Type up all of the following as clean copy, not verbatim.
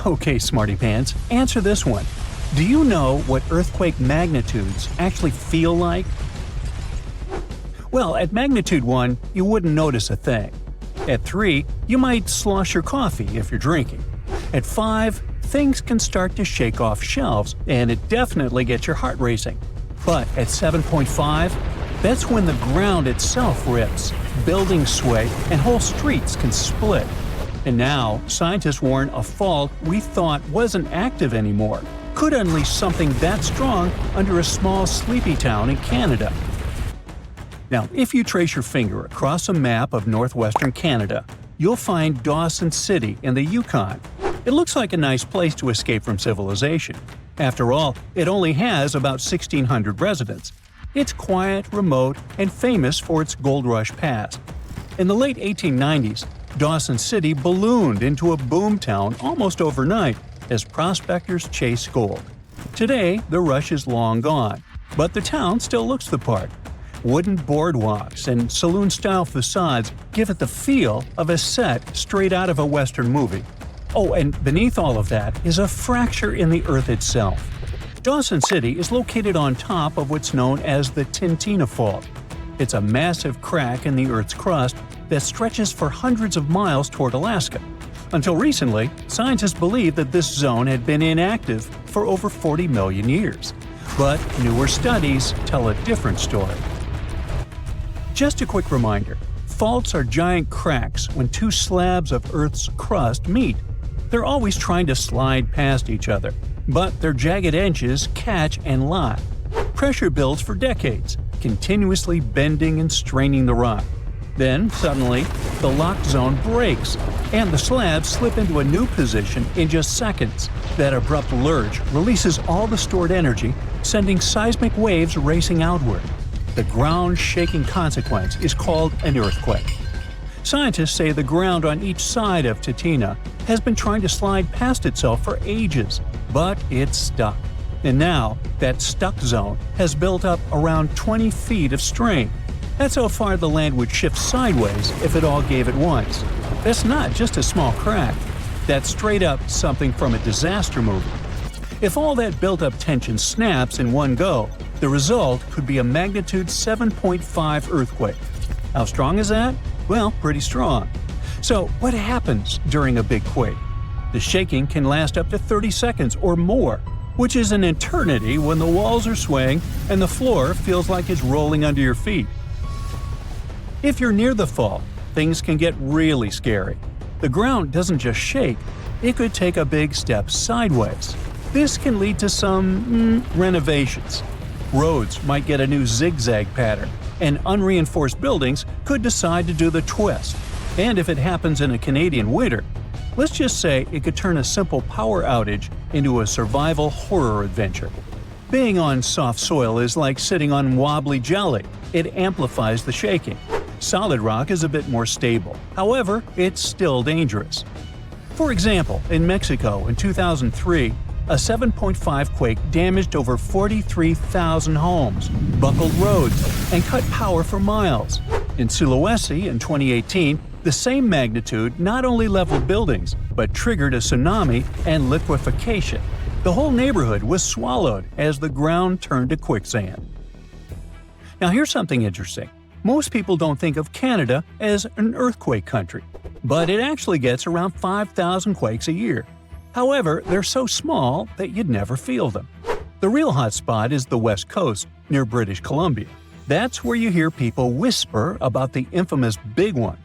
Okay, smarty pants, answer this one. Do you know what earthquake magnitudes actually feel like? Well, at magnitude 1, you wouldn't notice a thing. At 3, you might slosh your coffee if you're drinking. At 5, things can start to shake off shelves, and it definitely gets your heart racing. But at 7.5, that's when the ground itself rips, buildings sway, and whole streets can split. And now, scientists warn a fault we thought wasn't active anymore could unleash something that strong under a small sleepy town in Canada. Now, if you trace your finger across a map of northwestern Canada, you'll find Dawson City in the Yukon. It looks like a nice place to escape from civilization. After all, it only has about 1,600 residents. It's quiet, remote, and famous for its gold rush past. In the late 1890s, Dawson City ballooned into a boomtown almost overnight as prospectors chased gold. Today, the rush is long gone, but the town still looks the part. Wooden boardwalks and saloon-style facades give it the feel of a set straight out of a Western movie. Oh, and beneath all of that is a fracture in the Earth itself. Dawson City is located on top of what's known as the Tintina Fault. It's a massive crack in the Earth's crust that stretches for hundreds of miles toward Alaska. Until recently, scientists believed that this zone had been inactive for over 40 million years. But newer studies tell a different story. Just a quick reminder, faults are giant cracks when two slabs of Earth's crust meet. They're always trying to slide past each other, but their jagged edges catch and lock. Pressure builds for decades, continuously bending and straining the rock. Then, suddenly, the locked zone breaks, and the slabs slip into a new position in just seconds. That abrupt lurch releases all the stored energy, sending seismic waves racing outward. The ground-shaking consequence is called an earthquake. Scientists say the ground on each side of Tintina has been trying to slide past itself for ages, but it's stuck. And now, that stuck zone has built up around 20 feet of strain. That's how far the land would shift sideways if it all gave at once. That's not just a small crack. That's straight up something from a disaster movie. If all that built-up tension snaps in one go, the result could be a magnitude 7.5 earthquake. How strong is that? Well, pretty strong. So, what happens during a big quake? The shaking can last up to 30 seconds or more, which is an eternity when the walls are swaying and the floor feels like it's rolling under your feet. If you're near the fault, things can get really scary. The ground doesn't just shake, it could take a big step sideways. This can lead to some renovations. Roads might get a new zigzag pattern, and unreinforced buildings could decide to do the twist. And if it happens in a Canadian winter, let's just say it could turn a simple power outage into a survival horror adventure. Being on soft soil is like sitting on wobbly jelly. It amplifies the shaking. Solid rock is a bit more stable. However, it's still dangerous. For example, in Mexico in 2003, a 7.5 quake damaged over 43,000 homes, buckled roads, and cut power for miles. In Sulawesi in 2018, the same magnitude not only leveled buildings, but triggered a tsunami and liquefaction. The whole neighborhood was swallowed as the ground turned to quicksand. Now here's something interesting. Most people don't think of Canada as an earthquake country, but it actually gets around 5,000 quakes a year. However, they're so small that you'd never feel them. The real hot spot is the West Coast, near British Columbia. That's where you hear people whisper about the infamous Big One.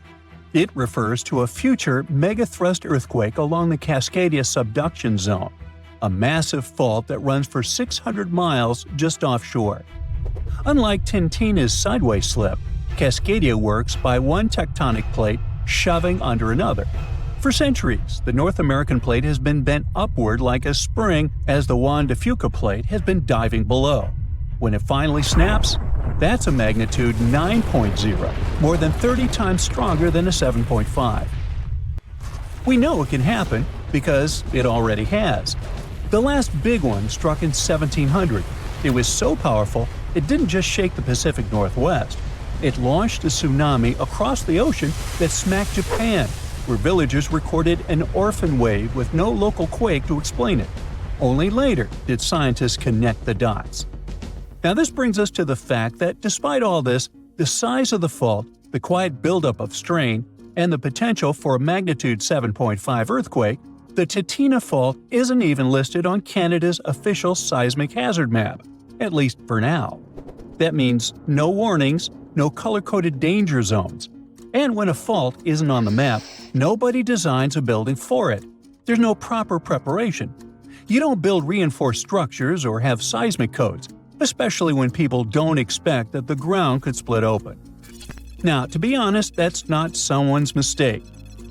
It refers to a future mega-thrust earthquake along the Cascadia subduction zone, a massive fault that runs for 600 miles just offshore. Unlike Tintina's sideways slip, Cascadia works by one tectonic plate shoving under another. For centuries, the North American plate has been bent upward like a spring as the Juan de Fuca plate has been diving below. When it finally snaps, that's a magnitude 9.0, more than 30 times stronger than a 7.5. We know it can happen because it already has. The last big one struck in 1700. It was so powerful, it didn't just shake the Pacific Northwest. It launched a tsunami across the ocean that smacked Japan, where villagers recorded an orphan wave with no local quake to explain it. Only later did scientists connect the dots. Now this brings us to the fact that despite all this, the size of the fault, the quiet buildup of strain, and the potential for a magnitude 7.5 earthquake, the Tintina fault isn't even listed on Canada's official seismic hazard map, at least for now. That means no warnings, no color-coded danger zones. And when a fault isn't on the map, nobody designs a building for it. There's no proper preparation. You don't build reinforced structures or have seismic codes, especially when people don't expect that the ground could split open. Now, to be honest, that's not someone's mistake.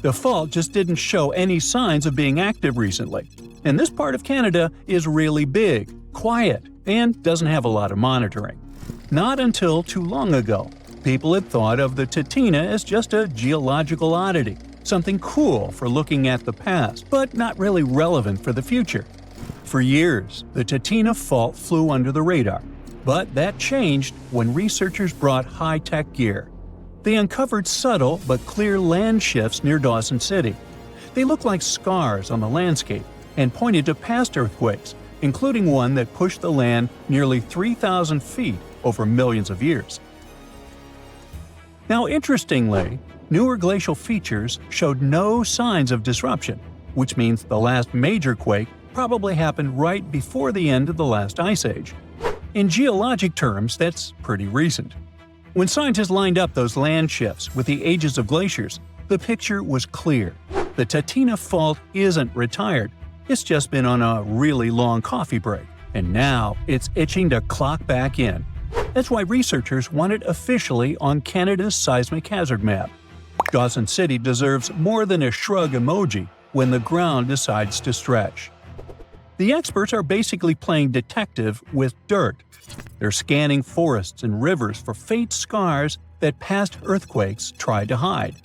The fault just didn't show any signs of being active recently. And this part of Canada is really big, quiet, and doesn't have a lot of monitoring. Not until too long ago, people had thought of the Tintina as just a geological oddity, something cool for looking at the past, but not really relevant for the future. For years, the Tintina fault flew under the radar, but that changed when researchers brought high-tech gear. They uncovered subtle but clear land shifts near Dawson City. They looked like scars on the landscape and pointed to past earthquakes, including one that pushed the land nearly 3,000 feet over millions of years. Now, interestingly, newer glacial features showed no signs of disruption, which means the last major quake probably happened right before the end of the last ice age. In geologic terms, that's pretty recent. When scientists lined up those land shifts with the ages of glaciers, the picture was clear. The Tintina fault isn't retired. It's just been on a really long coffee break, and now it's itching to clock back in. That's why researchers want it officially on Canada's seismic hazard map. Dawson City deserves more than a shrug emoji when the ground decides to stretch. The experts are basically playing detective with dirt. They're scanning forests and rivers for faint scars that past earthquakes tried to hide.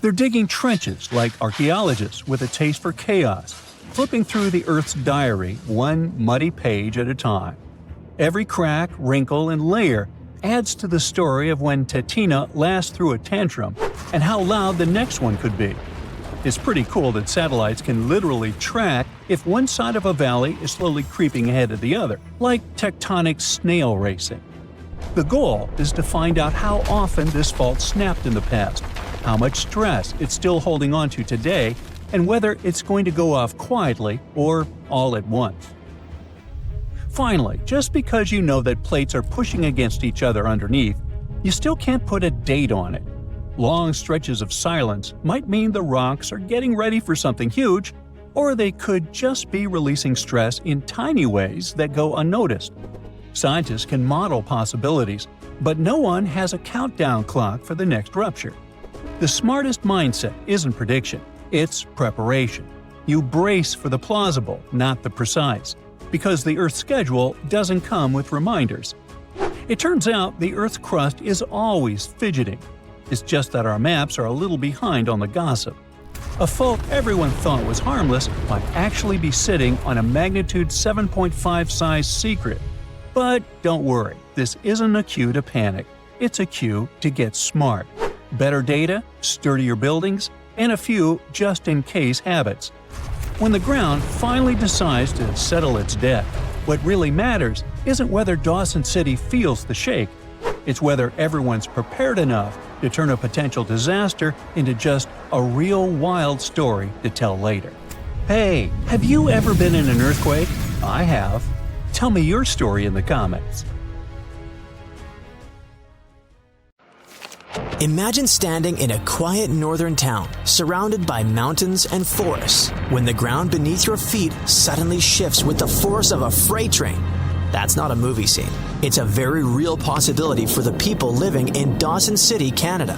They're digging trenches like archaeologists with a taste for chaos, flipping through the Earth's diary one muddy page at a time. Every crack, wrinkle, and layer adds to the story of when Tintina last threw a tantrum and how loud the next one could be. It's pretty cool that satellites can literally track if one side of a valley is slowly creeping ahead of the other, like tectonic snail racing. The goal is to find out how often this fault snapped in the past, how much stress it's still holding on to today, and whether it's going to go off quietly or all at once. Finally, just because you know that plates are pushing against each other underneath, you still can't put a date on it. Long stretches of silence might mean the rocks are getting ready for something huge, or they could just be releasing stress in tiny ways that go unnoticed. Scientists can model possibilities, but no one has a countdown clock for the next rupture. The smartest mindset isn't prediction, it's preparation. You brace for the plausible, not the precise, because the Earth's schedule doesn't come with reminders. It turns out the Earth's crust is always fidgeting. It's just that our maps are a little behind on the gossip. A fault everyone thought was harmless might actually be sitting on a magnitude 7.5 size secret. But don't worry, this isn't a cue to panic. It's a cue to get smart. Better data, sturdier buildings, and a few just-in-case habits. When the ground finally decides to settle its debt, what really matters isn't whether Dawson City feels the shake. It's whether everyone's prepared enough to turn a potential disaster into just a real wild story to tell later. Hey, have you ever been in an earthquake? I have. Tell me your story in the comments. Imagine standing in a quiet northern town, surrounded by mountains and forests, when the ground beneath your feet suddenly shifts with the force of a freight train. That's not a movie scene. It's a very real possibility for the people living in Dawson City, Canada.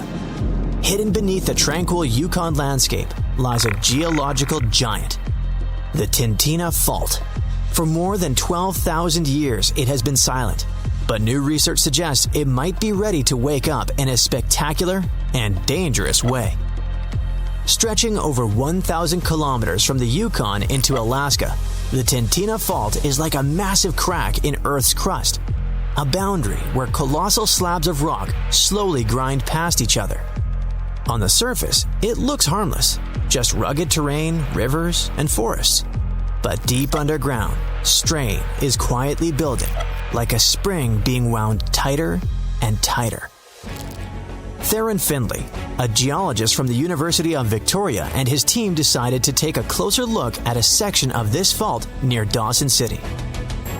Hidden beneath the tranquil Yukon landscape lies a geological giant, the Tintina Fault. For more than 12,000 years, it has been silent, but new research suggests it might be ready to wake up in a spectacular and dangerous way. Stretching over 1,000 kilometers from the Yukon into Alaska, the Tintina Fault is like a massive crack in Earth's crust, a boundary where colossal slabs of rock slowly grind past each other. On the surface, it looks harmless, just rugged terrain, rivers, and forests. But deep underground, strain is quietly building, like a spring being wound tighter and tighter. Theron Findlay, a geologist from the University of Victoria, and his team decided to take a closer look at a section of this fault near Dawson City.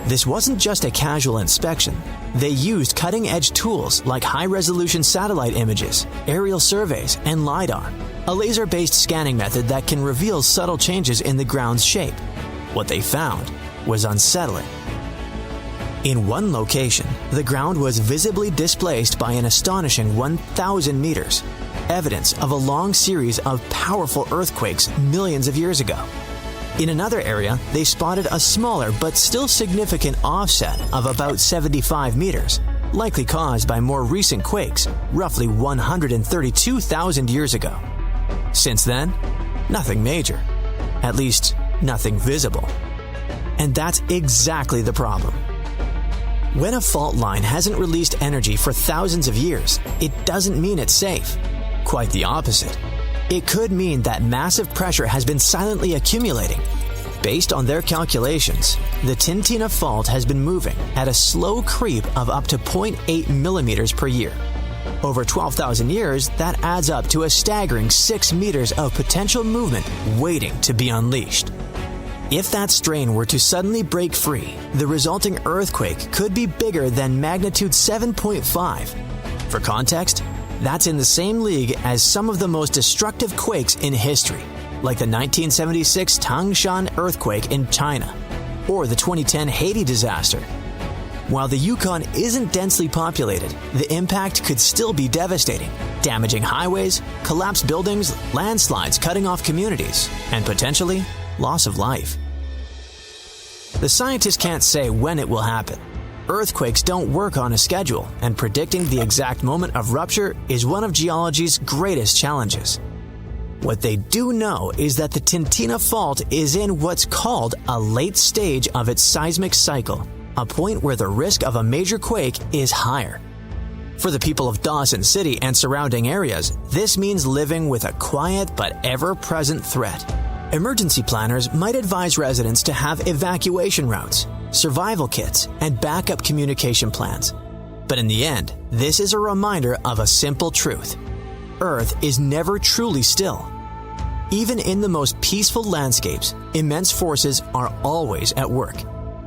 This wasn't just a casual inspection. They used cutting-edge tools like high-resolution satellite images, aerial surveys, and LiDAR, a laser-based scanning method that can reveal subtle changes in the ground's shape. What they found was unsettling. In one location, the ground was visibly displaced by an astonishing 1,000 meters, evidence of a long series of powerful earthquakes millions of years ago. In another area, they spotted a smaller but still significant offset of about 75 meters, likely caused by more recent quakes, roughly 132,000 years ago. Since then, nothing major. At least, nothing visible. And that's exactly the problem. When a fault line hasn't released energy for thousands of years, it doesn't mean it's safe. Quite the opposite. It could mean that massive pressure has been silently accumulating. Based on their calculations, the Tintina fault has been moving at a slow creep of up to 0.8 millimeters per year. Over 12,000 years, that adds up to a staggering 6 meters of potential movement waiting to be unleashed. If that strain were to suddenly break free, the resulting earthquake could be bigger than magnitude 7.5. For context, that's in the same league as some of the most destructive quakes in history, like the 1976 Tangshan earthquake in China, or the 2010 Haiti disaster. While the Yukon isn't densely populated, the impact could still be devastating, damaging highways, collapsed buildings, landslides cutting off communities, and potentially loss of life. The scientists can't say when it will happen. Earthquakes don't work on a schedule, and predicting the exact moment of rupture is one of geology's greatest challenges. What they do know is that the Tintina fault is in what's called a late stage of its seismic cycle, a point where the risk of a major quake is higher. For the people of Dawson City and surrounding areas, this means living with a quiet but ever-present threat. Emergency planners might advise residents to have evacuation routes, survival kits, and backup communication plans. But in the end, this is a reminder of a simple truth. Earth is never truly still. Even in the most peaceful landscapes, immense forces are always at work,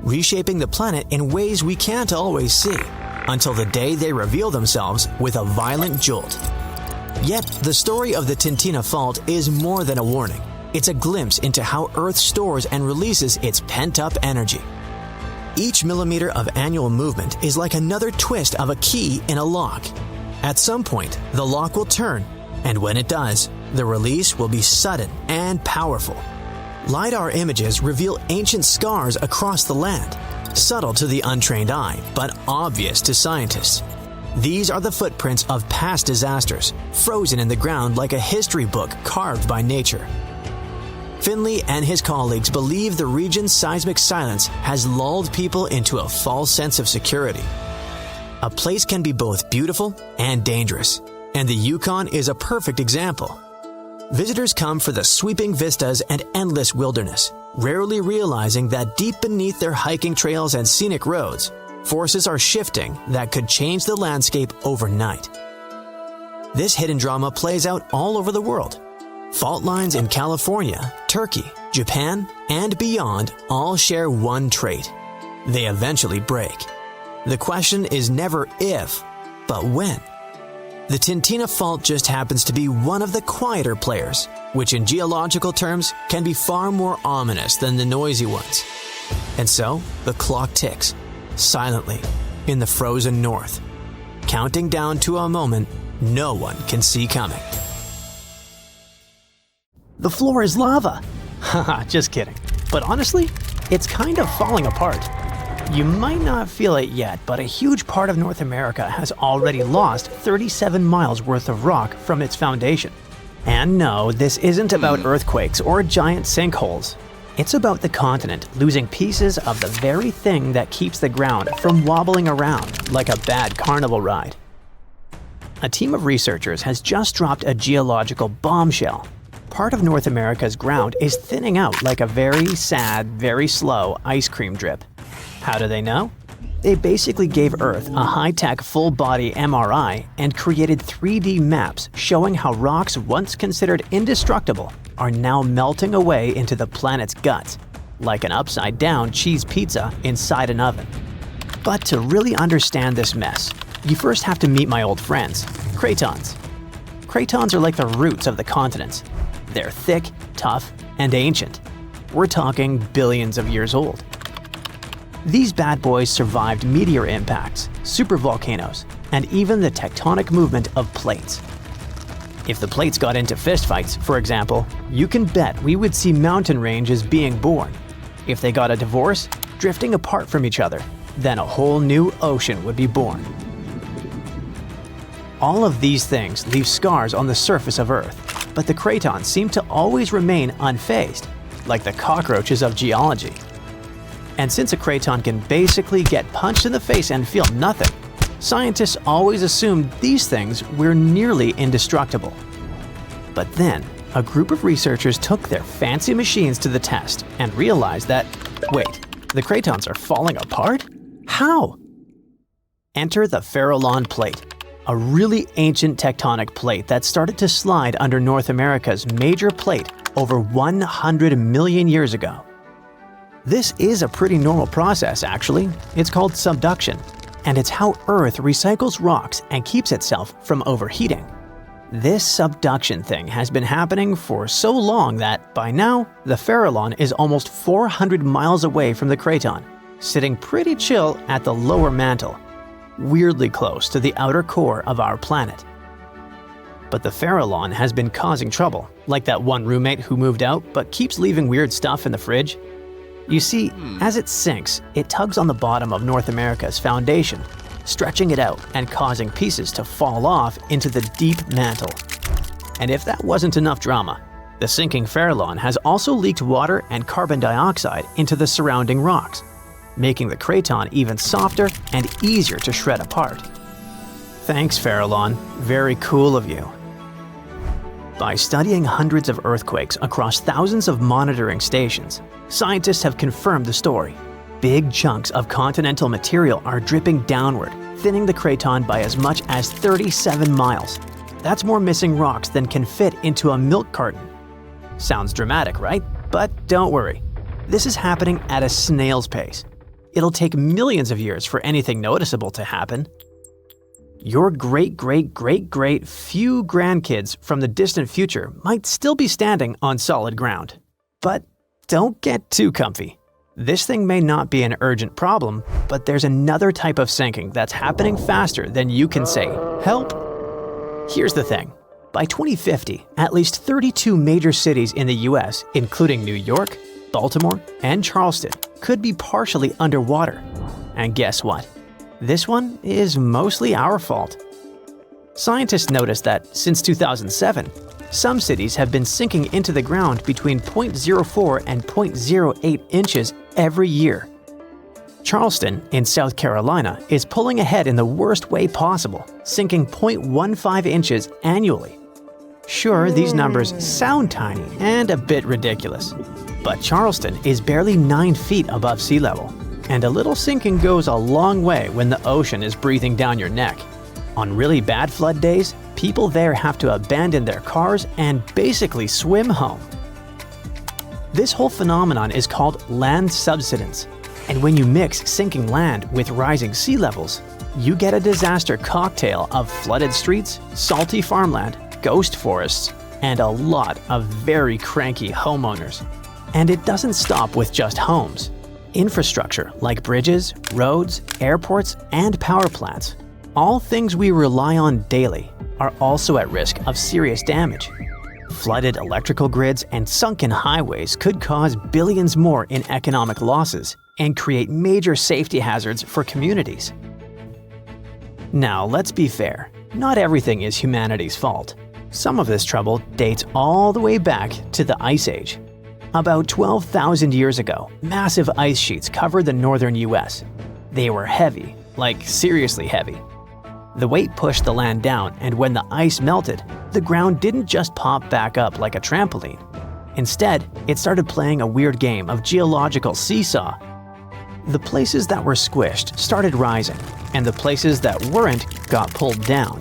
reshaping the planet in ways we can't always see, until the day they reveal themselves with a violent jolt. Yet, the story of the Tintina fault is more than a warning. It's a glimpse into how Earth stores and releases its pent-up energy. Each millimeter of annual movement is like another twist of a key in a lock. At some point, the lock will turn, and when it does, the release will be sudden and powerful. LiDAR images reveal ancient scars across the land, subtle to the untrained eye, but obvious to scientists. These are the footprints of past disasters, frozen in the ground like a history book carved by nature. Findlay and his colleagues believe the region's seismic silence has lulled people into a false sense of security. A place can be both beautiful and dangerous, and the Yukon is a perfect example. Visitors come for the sweeping vistas and endless wilderness, rarely realizing that deep beneath their hiking trails and scenic roads, forces are shifting that could change the landscape overnight. This hidden drama plays out all over the world. Fault lines in California, Turkey, Japan, and beyond all share one trait. They eventually break. The question is never if, but when. The Tintina fault just happens to be one of the quieter players, which in geological terms can be far more ominous than the noisy ones. And so, the clock ticks, silently, in the frozen north, counting down to a moment no one can see coming. The floor is lava. Haha, just kidding. But honestly, it's kind of falling apart. You might not feel it yet, but a huge part of North America has already lost 37 miles worth of rock from its foundation. And no, this isn't about earthquakes or giant sinkholes. It's about the continent losing pieces of the very thing that keeps the ground from wobbling around like a bad carnival ride. a team of researchers has just dropped a geological bombshell. Part of North America's ground is thinning out like a very sad, very slow ice cream drip. How do they know? They basically gave Earth a high-tech full-body MRI and created 3D maps showing how rocks once considered indestructible are now melting away into the planet's guts, like an upside-down cheese pizza inside an oven. But to really understand this mess, you first have to meet my old friends, cratons. Cratons are like the roots of the continents. They're thick, tough, and ancient. We're talking billions of years old. These bad boys survived meteor impacts, supervolcanoes, and even the tectonic movement of plates. If the plates got into fistfights, for example, you can bet we would see mountain ranges being born. If they got a divorce, drifting apart from each other, then a whole new ocean would be born. All of these things leave scars on the surface of Earth, but the cratons seem to always remain unfazed, like the cockroaches of geology. And since a craton can basically get punched in the face and feel nothing, scientists always assumed these things were nearly indestructible. But then, a group of researchers took their fancy machines to the test and realized that, wait, the cratons are falling apart? How? Enter the Farallon Plate, a really ancient tectonic plate that started to slide under North America's major plate over 100 million years ago. This is a pretty normal process, actually. It's called subduction, and it's how Earth recycles rocks and keeps itself from overheating. This subduction thing has been happening for so long that, by now, the Farallon is almost 400 miles away from the craton, sitting pretty chill at the lower mantle, weirdly close to the outer core of our planet. But the Farallon has been causing trouble, like that one roommate who moved out but keeps leaving weird stuff in the fridge. You see, as it sinks, it tugs on the bottom of North America's foundation, stretching it out and causing pieces to fall off into the deep mantle. And if that wasn't enough drama, the sinking Farallon has also leaked water and carbon dioxide into the surrounding rocks, making the craton even softer and easier to shred apart. Thanks, Farallon. Very cool of you. By studying hundreds of earthquakes across thousands of monitoring stations, scientists have confirmed the story. Big chunks of continental material are dripping downward, thinning the craton by as much as 37 miles. That's more missing rocks than can fit into a milk carton. Sounds dramatic, right? But don't worry. This is happening at a snail's pace. It'll take millions of years for anything noticeable to happen. Your great-great-great-great few grandkids from the distant future might still be standing on solid ground. But don't get too comfy. This thing may not be an urgent problem, but there's another type of sinking that's happening faster than you can say, "Help!" Here's the thing. By 2050, at least 32 major cities in the US, including New York, Baltimore, and Charleston, could be partially underwater. And guess what? This one is mostly our fault. Scientists noticed that since 2007, some cities have been sinking into the ground between 0.04 and 0.08 inches every year. Charleston, in South Carolina, is pulling ahead in the worst way possible, sinking 0.15 inches annually. Sure, these numbers sound tiny and a bit ridiculous, but Charleston is barely 9 feet above sea level. And a little sinking goes a long way when the ocean is breathing down your neck. On really bad flood days, people there have to abandon their cars and basically swim home. This whole phenomenon is called land subsidence. And when you mix sinking land with rising sea levels, you get a disaster cocktail of flooded streets, salty farmland, ghost forests, and a lot of very cranky homeowners. And it doesn't stop with just homes. Infrastructure like bridges, roads, airports, and power plants, all things we rely on daily, are also at risk of serious damage. Flooded electrical grids and sunken highways could cause billions more in economic losses and create major safety hazards for communities. Now, let's be fair. Not everything is humanity's fault. Some of this trouble dates all the way back to the Ice Age. About 12,000 years ago, massive ice sheets covered the northern US. They were heavy, like seriously heavy. The weight pushed the land down, and when the ice melted, the ground didn't just pop back up like a trampoline. Instead, it started playing a weird game of geological seesaw. The places that were squished started rising, and the places that weren't got pulled down.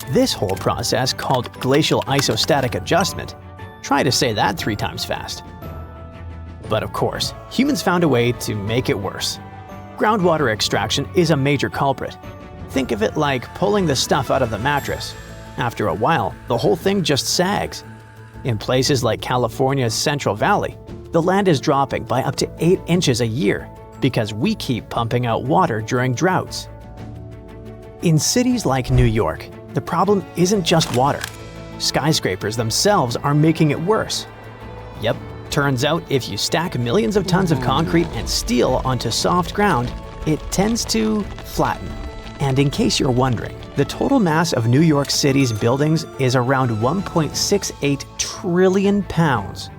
This whole process, called glacial isostatic adjustment, try to say that 3 times fast. But of course, humans found a way to make it worse. Groundwater extraction is a major culprit. Think of it like pulling the stuff out of the mattress. After a while, the whole thing just sags. In places like California's Central Valley, the land is dropping by up to 8 inches a year because we keep pumping out water during droughts. In cities like New York, the problem isn't just water. Skyscrapers themselves are making it worse. Yep, turns out if you stack millions of tons of concrete and steel onto soft ground, it tends to flatten. And in case you're wondering, the total mass of New York City's buildings is around 1.68 trillion pounds.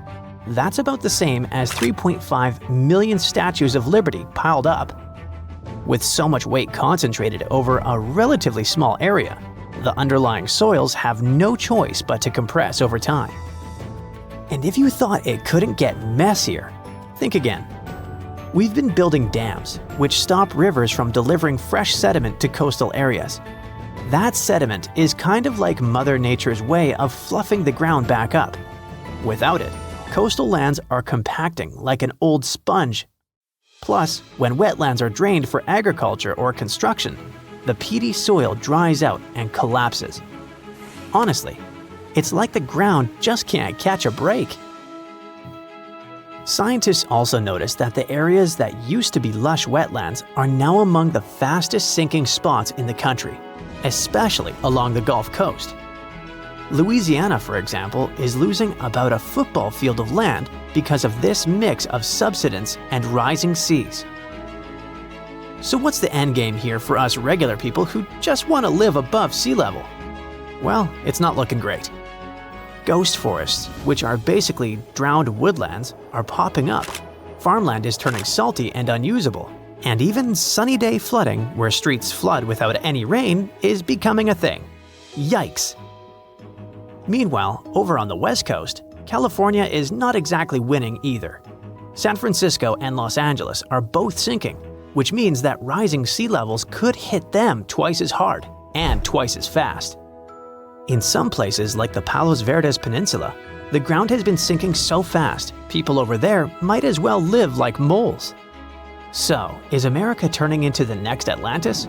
That's about the same as 3.5 million statues of liberty piled up. With so much weight concentrated over a relatively small area, the underlying soils have no choice but to compress over time. And if you thought it couldn't get messier, think again. We've been building dams, which stop rivers from delivering fresh sediment to coastal areas. That sediment is kind of like Mother Nature's way of fluffing the ground back up. Without it, coastal lands are compacting like an old sponge. Plus, when wetlands are drained for agriculture or construction, the peaty soil dries out and collapses. Honestly, it's like the ground just can't catch a break. Scientists also noticed that the areas that used to be lush wetlands are now among the fastest sinking spots in the country, especially along the Gulf Coast. Louisiana, for example, is losing about a football field of land because of this mix of subsidence and rising seas. So what's the end game here for us regular people who just want to live above sea level? Well, it's not looking great. Ghost forests, which are basically drowned woodlands, are popping up. Farmland is turning salty and unusable. And even sunny day flooding, where streets flood without any rain, is becoming a thing. Yikes! Meanwhile, over on the West Coast, California is not exactly winning either. San Francisco and Los Angeles are both sinking, which means that rising sea levels could hit them twice as hard and twice as fast. In some places like the Palos Verdes Peninsula, the ground has been sinking so fast, people over there might as well live like moles. So, is America turning into the next Atlantis?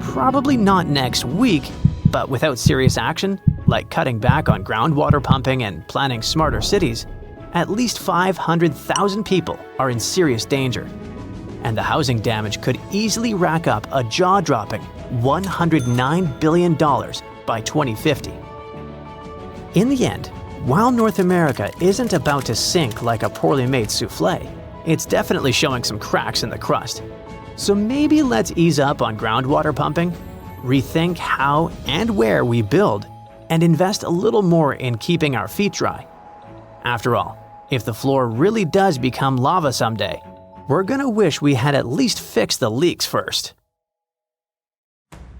Probably not next week, but without serious action, like cutting back on groundwater pumping and planning smarter cities, at least 500,000 people are in serious danger. And the housing damage could easily rack up a jaw-dropping $109 billion by 2050. In the end, while North America isn't about to sink like a poorly made souffle, it's definitely showing some cracks in the crust. So maybe let's ease up on groundwater pumping, rethink how and where we build, and invest a little more in keeping our feet dry. After all, if the floor really does become lava someday, we're gonna wish we had at least fixed the leaks first.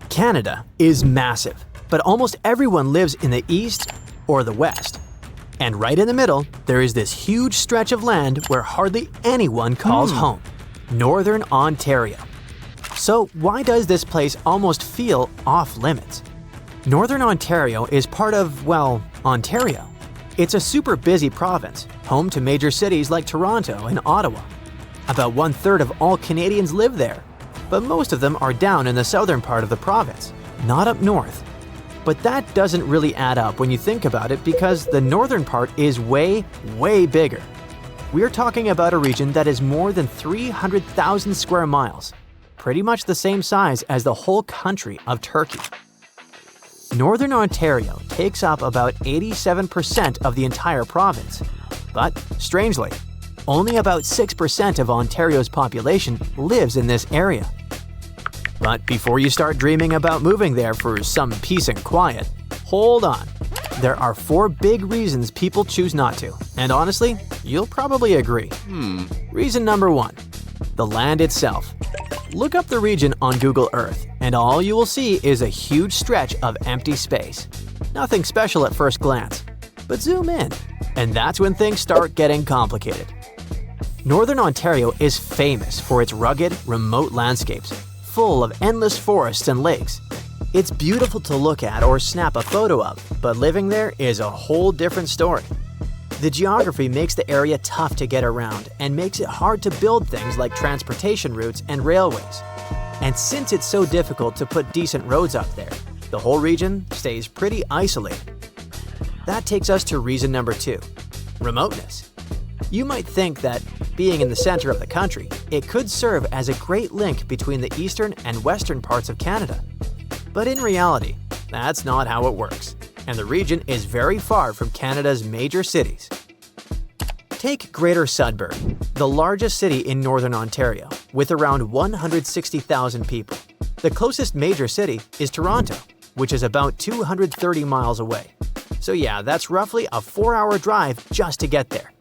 Canada is massive, but almost everyone lives in the east or the west. And right in the middle, there is this huge stretch of land where hardly anyone calls home, Northern Ontario. So why does this place almost feel off limits? Northern Ontario is part of, well, Ontario. It's a super busy province, home to major cities like Toronto and Ottawa. About 1/3 of all Canadians live there, but most of them are down in the southern part of the province, not up north. But that doesn't really add up when you think about it because the northern part is way, way bigger. We're talking about a region that is more than 300,000 square miles, pretty much the same size as the whole country of Turkey. Northern Ontario takes up about 87% of the entire province, but strangely, only about 6% of Ontario's population lives in this area. But before you start dreaming about moving there for some peace and quiet, hold on. There are 4 big reasons people choose not to, and honestly, you'll probably agree. Reason number 1, the land itself. Look up the region on Google Earth, and all you will see is a huge stretch of empty space. Nothing special at first glance, but zoom in, and that's when things start getting complicated. Northern Ontario is famous for its rugged, remote landscapes, full of endless forests and lakes. It's beautiful to look at or snap a photo of, but living there is a whole different story. The geography makes the area tough to get around and makes it hard to build things like transportation routes and railways. And since it's so difficult to put decent roads up there, the whole region stays pretty isolated. That takes us to reason number 2, remoteness. You might think that, being in the center of the country, it could serve as a great link between the eastern and western parts of Canada. But in reality, that's not how it works, and the region is very far from Canada's major cities. Take Greater Sudbury, the largest city in Northern Ontario, with around 160,000 people. The closest major city is Toronto, which is about 230 miles away. So yeah, that's roughly a 4-hour drive just to get there.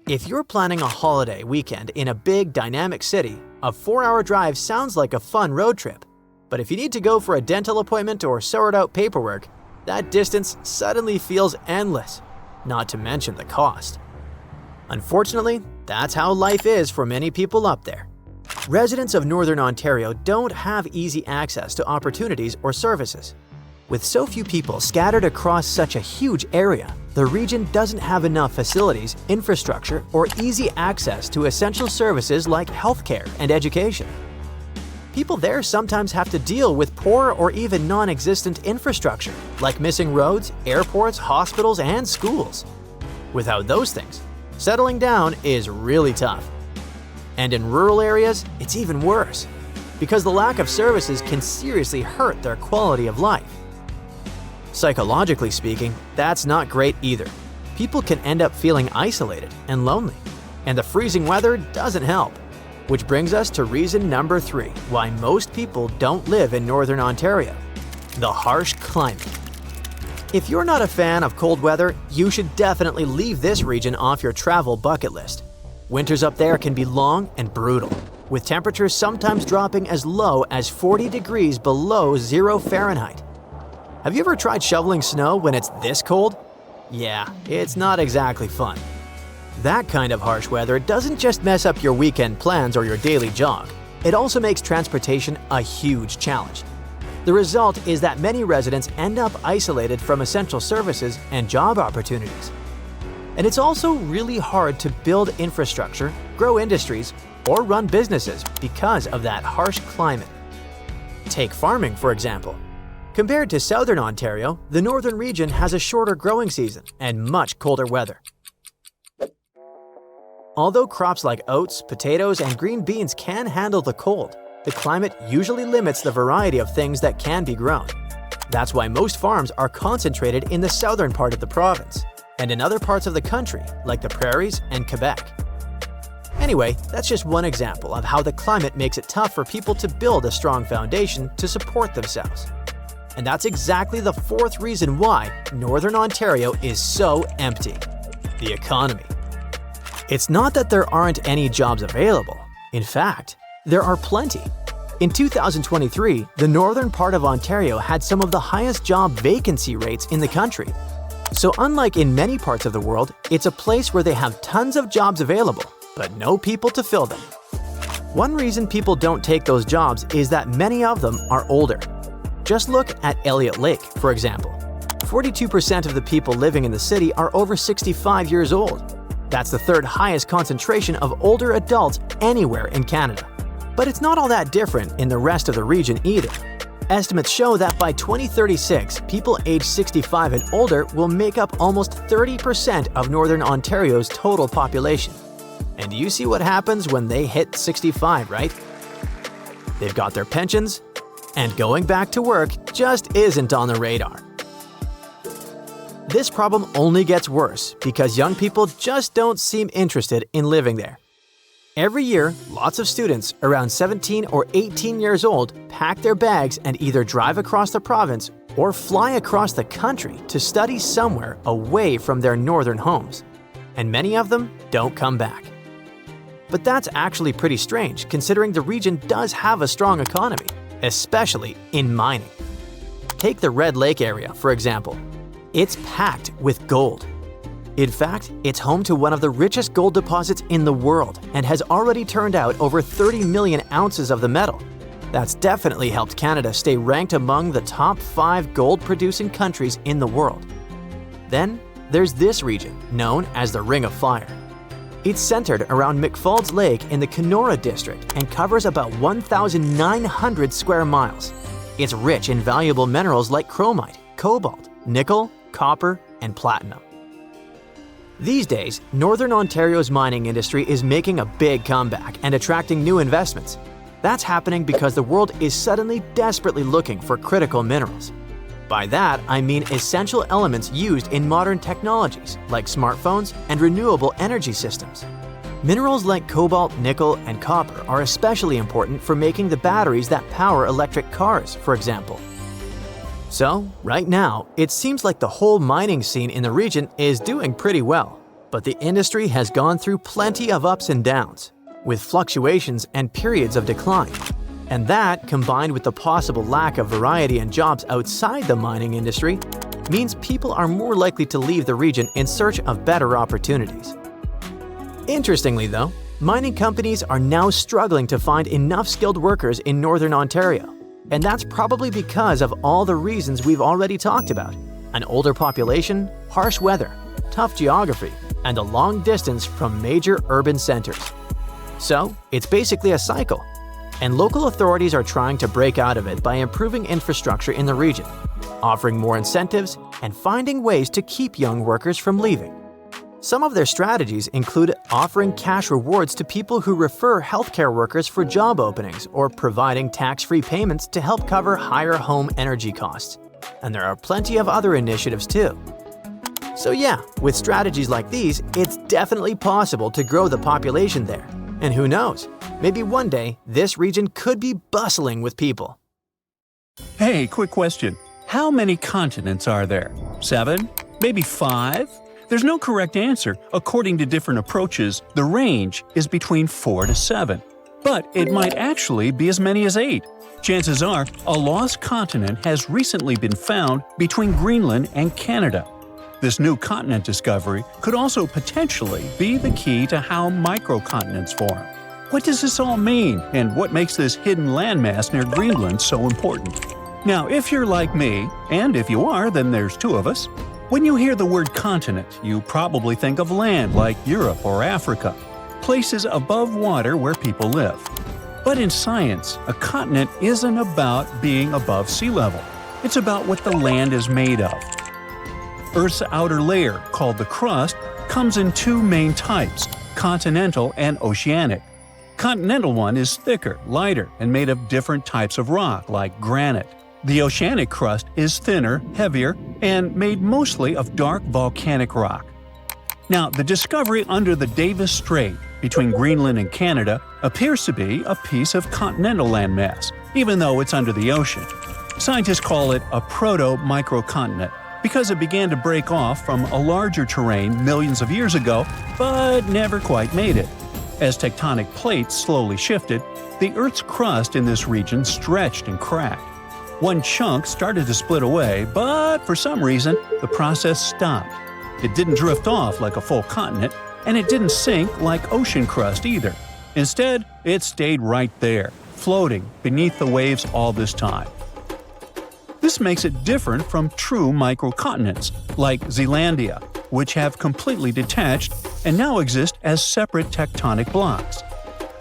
If you're planning a holiday weekend in a big, dynamic city, a 4-hour drive sounds like a fun road trip. But if you need to go for a dental appointment or sort out paperwork, that distance suddenly feels endless, not to mention the cost. Unfortunately, that's how life is for many people up there. Residents of Northern Ontario don't have easy access to opportunities or services. With so few people scattered across such a huge area, the region doesn't have enough facilities, infrastructure, or easy access to essential services like healthcare and education. People there sometimes have to deal with poor or even non-existent infrastructure, like missing roads, airports, hospitals, and schools. Without those things, settling down is really tough. And in rural areas, it's even worse, because the lack of services can seriously hurt their quality of life. Psychologically speaking, that's not great either. People can end up feeling isolated and lonely, and the freezing weather doesn't help. Which brings us to reason number 3, why most people don't live in Northern Ontario: the harsh climate. If you're not a fan of cold weather, you should definitely leave this region off your travel bucket list. Winters up there can be long and brutal, with temperatures sometimes dropping as low as 40 degrees below 0 Fahrenheit. Have you ever tried shoveling snow when it's this cold? Yeah, it's not exactly fun. That kind of harsh weather doesn't just mess up your weekend plans or your daily jog. It also makes transportation a huge challenge. The result is that many residents end up isolated from essential services and job opportunities. And it's also really hard to build infrastructure, grow industries, or run businesses because of that harsh climate. Take farming, for example. Compared to Southern Ontario, the northern region has a shorter growing season and much colder weather. Although crops like oats, potatoes, and green beans can handle the cold, the climate usually limits the variety of things that can be grown. That's why most farms are concentrated in the southern part of the province, and in other parts of the country, like the prairies and Quebec. Anyway, that's just one example of how the climate makes it tough for people to build a strong foundation to support themselves. And that's exactly the 4th reason why Northern Ontario is so empty: the economy. It's not that there aren't any jobs available. In fact, there are plenty. In 2023, the northern part of Ontario had some of the highest job vacancy rates in the country. So unlike in many parts of the world, it's a place where they have tons of jobs available, but no people to fill them. One reason people don't take those jobs is that many of them are older. Just look at Elliott Lake, for example. 42% of the people living in the city are over 65 years old. That's the 3rd highest concentration of older adults anywhere in Canada. But it's not all that different in the rest of the region either. Estimates show that by 2036, people aged 65 and older will make up almost 30% of Northern Ontario's total population. And you see what happens when they hit 65, right? They've got their pensions, and going back to work just isn't on the radar. This problem only gets worse because young people just don't seem interested in living there. Every year, lots of students around 17 or 18 years old pack their bags and either drive across the province or fly across the country to study somewhere away from their northern homes. And many of them don't come back. But that's actually pretty strange considering the region does have a strong economy. especially in mining. Take the Red Lake area, for example. It's packed with gold. In fact, it's home to one of the richest gold deposits in the world and has already turned out over 30 million ounces of the metal. That's definitely helped Canada stay ranked among the top 5 gold-producing countries in the world. Then, there's this region, known as the Ring of Fire. It's centered around McFaulds Lake in the Kenora district and covers about 1,900 square miles. It's rich in valuable minerals like chromite, cobalt, nickel, copper, and platinum. These days, Northern Ontario's mining industry is making a big comeback and attracting new investments. That's happening because the world is suddenly desperately looking for critical minerals. By that, I mean essential elements used in modern technologies like smartphones and renewable energy systems. Minerals like cobalt, nickel, and copper are especially important for making the batteries that power electric cars, for example. So, right now, it seems like the whole mining scene in the region is doing pretty well, but the industry has gone through plenty of ups and downs, with fluctuations and periods of decline. And that, combined with the possible lack of variety and jobs outside the mining industry, means people are more likely to leave the region in search of better opportunities. Interestingly though, mining companies are now struggling to find enough skilled workers in Northern Ontario. And that's probably because of all the reasons we've already talked about: an older population, harsh weather, tough geography, and a long distance from major urban centers. So, it's basically a cycle. And local authorities are trying to break out of it by improving infrastructure in the region, offering more incentives, and finding ways to keep young workers from leaving. Some of their strategies include offering cash rewards to people who refer healthcare workers for job openings or providing tax-free payments to help cover higher home energy costs. And there are plenty of other initiatives too. So yeah, with strategies like these, it's definitely possible to grow the population there. And who knows, maybe one day this region could be bustling with people. Hey, quick question. How many continents are there? 7? Maybe 5? There's no correct answer. According to different approaches, the range is between 4 to 7. But it might actually be as many as 8. Chances are, a lost continent has recently been found between Greenland and Canada. This new continent discovery could also potentially be the key to how microcontinents form. What does this all mean, and what makes this hidden landmass near Greenland so important? Now, if you're like me, and if you are, then there's 2 of us, when you hear the word continent, you probably think of land like Europe or Africa, places above water where people live. But in science, a continent isn't about being above sea level. It's about what the land is made of. Earth's outer layer, called the crust, comes in 2 main types, continental and oceanic. Continental one is thicker, lighter, and made of different types of rock, like granite. The oceanic crust is thinner, heavier, and made mostly of dark volcanic rock. Now, the discovery under the Davis Strait between Greenland and Canada appears to be a piece of continental landmass, even though it's under the ocean. Scientists call it a proto-microcontinent because it began to break off from a larger terrain millions of years ago, but never quite made it. As tectonic plates slowly shifted, the Earth's crust in this region stretched and cracked. One chunk started to split away, but for some reason, the process stopped. It didn't drift off like a full continent, and it didn't sink like ocean crust either. Instead, it stayed right there, floating beneath the waves all this time. This makes it different from true microcontinents, like Zealandia, which have completely detached and now exist as separate tectonic blocks.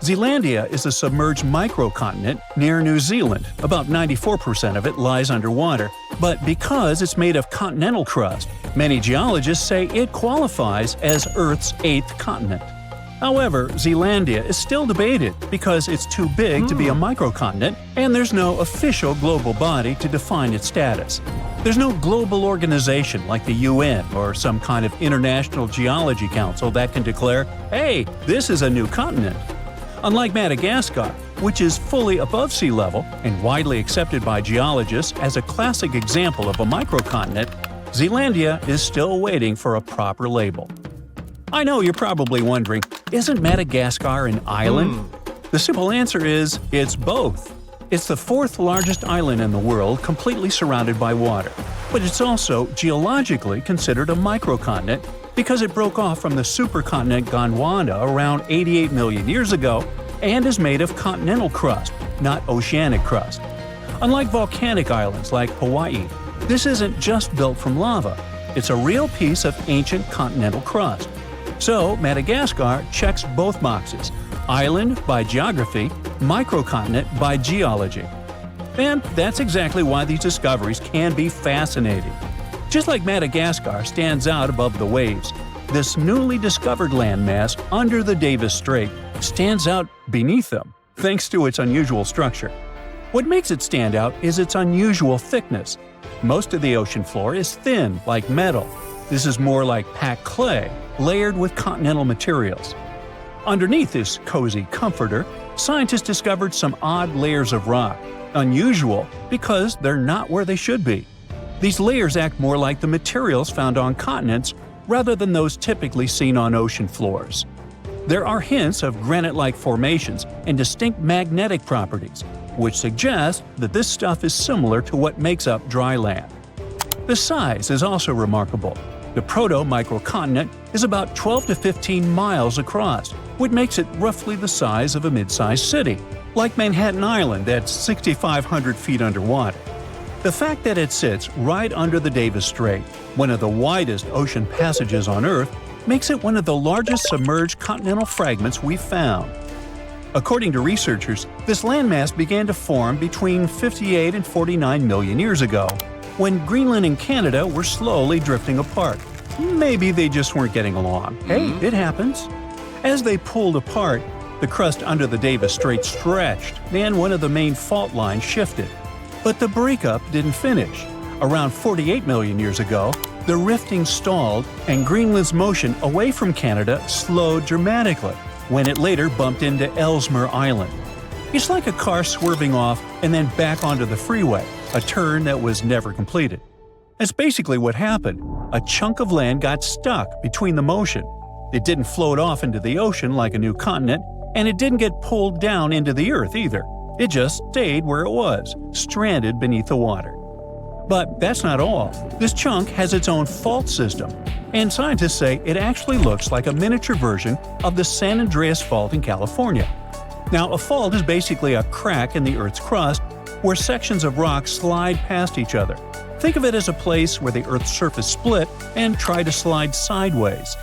Zealandia is a submerged microcontinent near New Zealand. About 94% of it lies underwater, but because it's made of continental crust, many geologists say it qualifies as Earth's 8th continent. However, Zealandia is still debated because it's too big to be a microcontinent, and there's no official global body to define its status. There's no global organization like the UN or some kind of international geology council that can declare, hey, this is a new continent. Unlike Madagascar, which is fully above sea level and widely accepted by geologists as a classic example of a microcontinent, Zealandia is still waiting for a proper label. I know you're probably wondering, isn't Madagascar an island? The simple answer is, it's both. It's the fourth largest island in the world completely surrounded by water, but it's also geologically considered a microcontinent because it broke off from the supercontinent Gondwana around 88 million years ago and is made of continental crust, not oceanic crust. Unlike volcanic islands like Hawaii, this isn't just built from lava. It's a real piece of ancient continental crust. So Madagascar checks both boxes: island by geography, microcontinent by geology. And that's exactly why these discoveries can be fascinating. Just like Madagascar stands out above the waves, this newly discovered landmass under the Davis Strait stands out beneath them, thanks to its unusual structure. What makes it stand out is its unusual thickness. Most of the ocean floor is thin, like metal. This is more like packed clay, layered with continental materials. Underneath this cozy comforter, scientists discovered some odd layers of rock, unusual because they're not where they should be. These layers act more like the materials found on continents rather than those typically seen on ocean floors. There are hints of granite-like formations and distinct magnetic properties, which suggest that this stuff is similar to what makes up dry land. The size is also remarkable. The proto-microcontinent is about 12 to 15 miles across, which makes it roughly the size of a mid-sized city, like Manhattan Island that's 6,500 feet underwater. The fact that it sits right under the Davis Strait, one of the widest ocean passages on Earth, makes it one of the largest submerged continental fragments we've found. According to researchers, this landmass began to form between 58 and 49 million years ago, when Greenland and Canada were slowly drifting apart. Maybe they just weren't getting along. Hey, it happens. As they pulled apart, the crust under the Davis Strait stretched, and one of the main fault lines shifted. But the breakup didn't finish. Around 48 million years ago, the rifting stalled and Greenland's motion away from Canada slowed dramatically when it later bumped into Ellesmere Island. It's like a car swerving off and then back onto the freeway, a turn that was never completed. That's basically what happened. A chunk of land got stuck between the motion. It didn't float off into the ocean like a new continent, and it didn't get pulled down into the Earth either. It just stayed where it was, stranded beneath the water. But that's not all. This chunk has its own fault system, and scientists say it actually looks like a miniature version of the San Andreas Fault in California. Now, a fault is basically a crack in the Earth's crust where sections of rock slide past each other. Think of it as a place where the Earth's surface split and tried to slide sideways.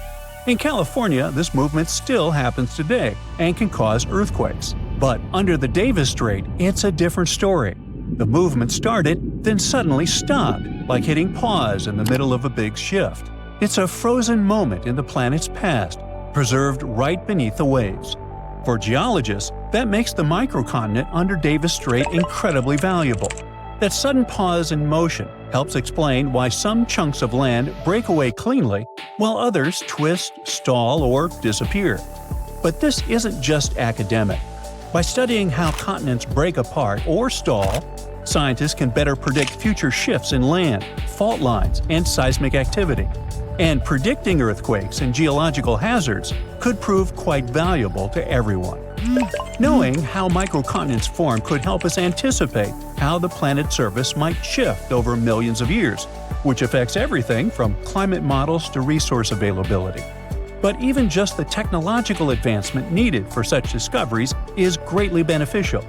In California, this movement still happens today and can cause earthquakes. But under the Davis Strait, it's a different story. The movement started, then suddenly stopped, like hitting pause in the middle of a big shift. It's a frozen moment in the planet's past, preserved right beneath the waves. For geologists, that makes the microcontinent under Davis Strait incredibly valuable. That sudden pause in motion helps explain why some chunks of land break away cleanly while others twist, stall, or disappear. But this isn't just academic. By studying how continents break apart or stall, scientists can better predict future shifts in land, fault lines, and seismic activity. And predicting earthquakes and geological hazards could prove quite valuable to everyone. Knowing how microcontinents form could help us anticipate how the planet's surface might shift over millions of years, which affects everything from climate models to resource availability. But even just the technological advancement needed for such discoveries is greatly beneficial.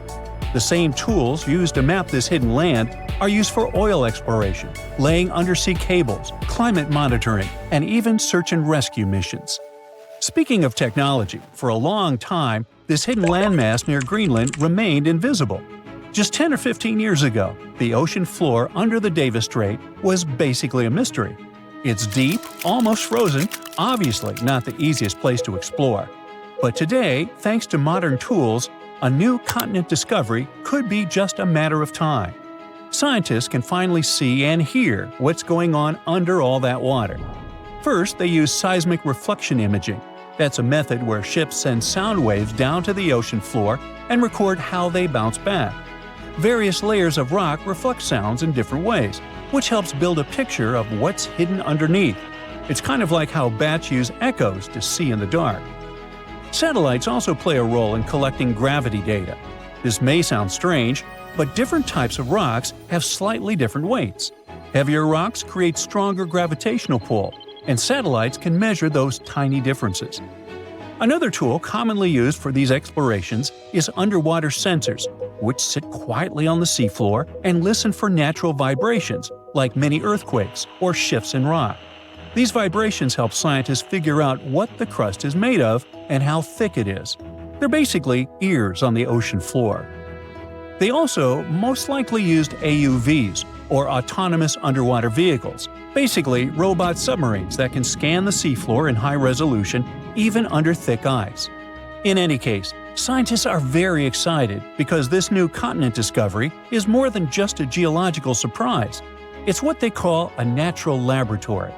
The same tools used to map this hidden land are used for oil exploration, laying undersea cables, climate monitoring, and even search and rescue missions. Speaking of technology, for a long time, this hidden landmass near Greenland remained invisible. Just 10 or 15 years ago, the ocean floor under the Davis Strait was basically a mystery. It's deep, almost frozen, obviously not the easiest place to explore. But today, thanks to modern tools, a new continent discovery could be just a matter of time. Scientists can finally see and hear what's going on under all that water. First, they use seismic reflection imaging. That's a method where ships send sound waves down to the ocean floor and record how they bounce back. Various layers of rock reflect sounds in different ways, which helps build a picture of what's hidden underneath. It's kind of like how bats use echoes to see in the dark. Satellites also play a role in collecting gravity data. This may sound strange, but different types of rocks have slightly different weights. Heavier rocks create stronger gravitational pull, and satellites can measure those tiny differences. Another tool commonly used for these explorations is underwater sensors, which sit quietly on the seafloor and listen for natural vibrations, like mini earthquakes or shifts in rock. These vibrations help scientists figure out what the crust is made of and how thick it is. They're basically ears on the ocean floor. They also most likely used AUVs, or autonomous underwater vehicles, basically robot submarines that can scan the seafloor in high resolution even under thick ice. In any case, scientists are very excited because this new continent discovery is more than just a geological surprise. It's what they call a natural laboratory.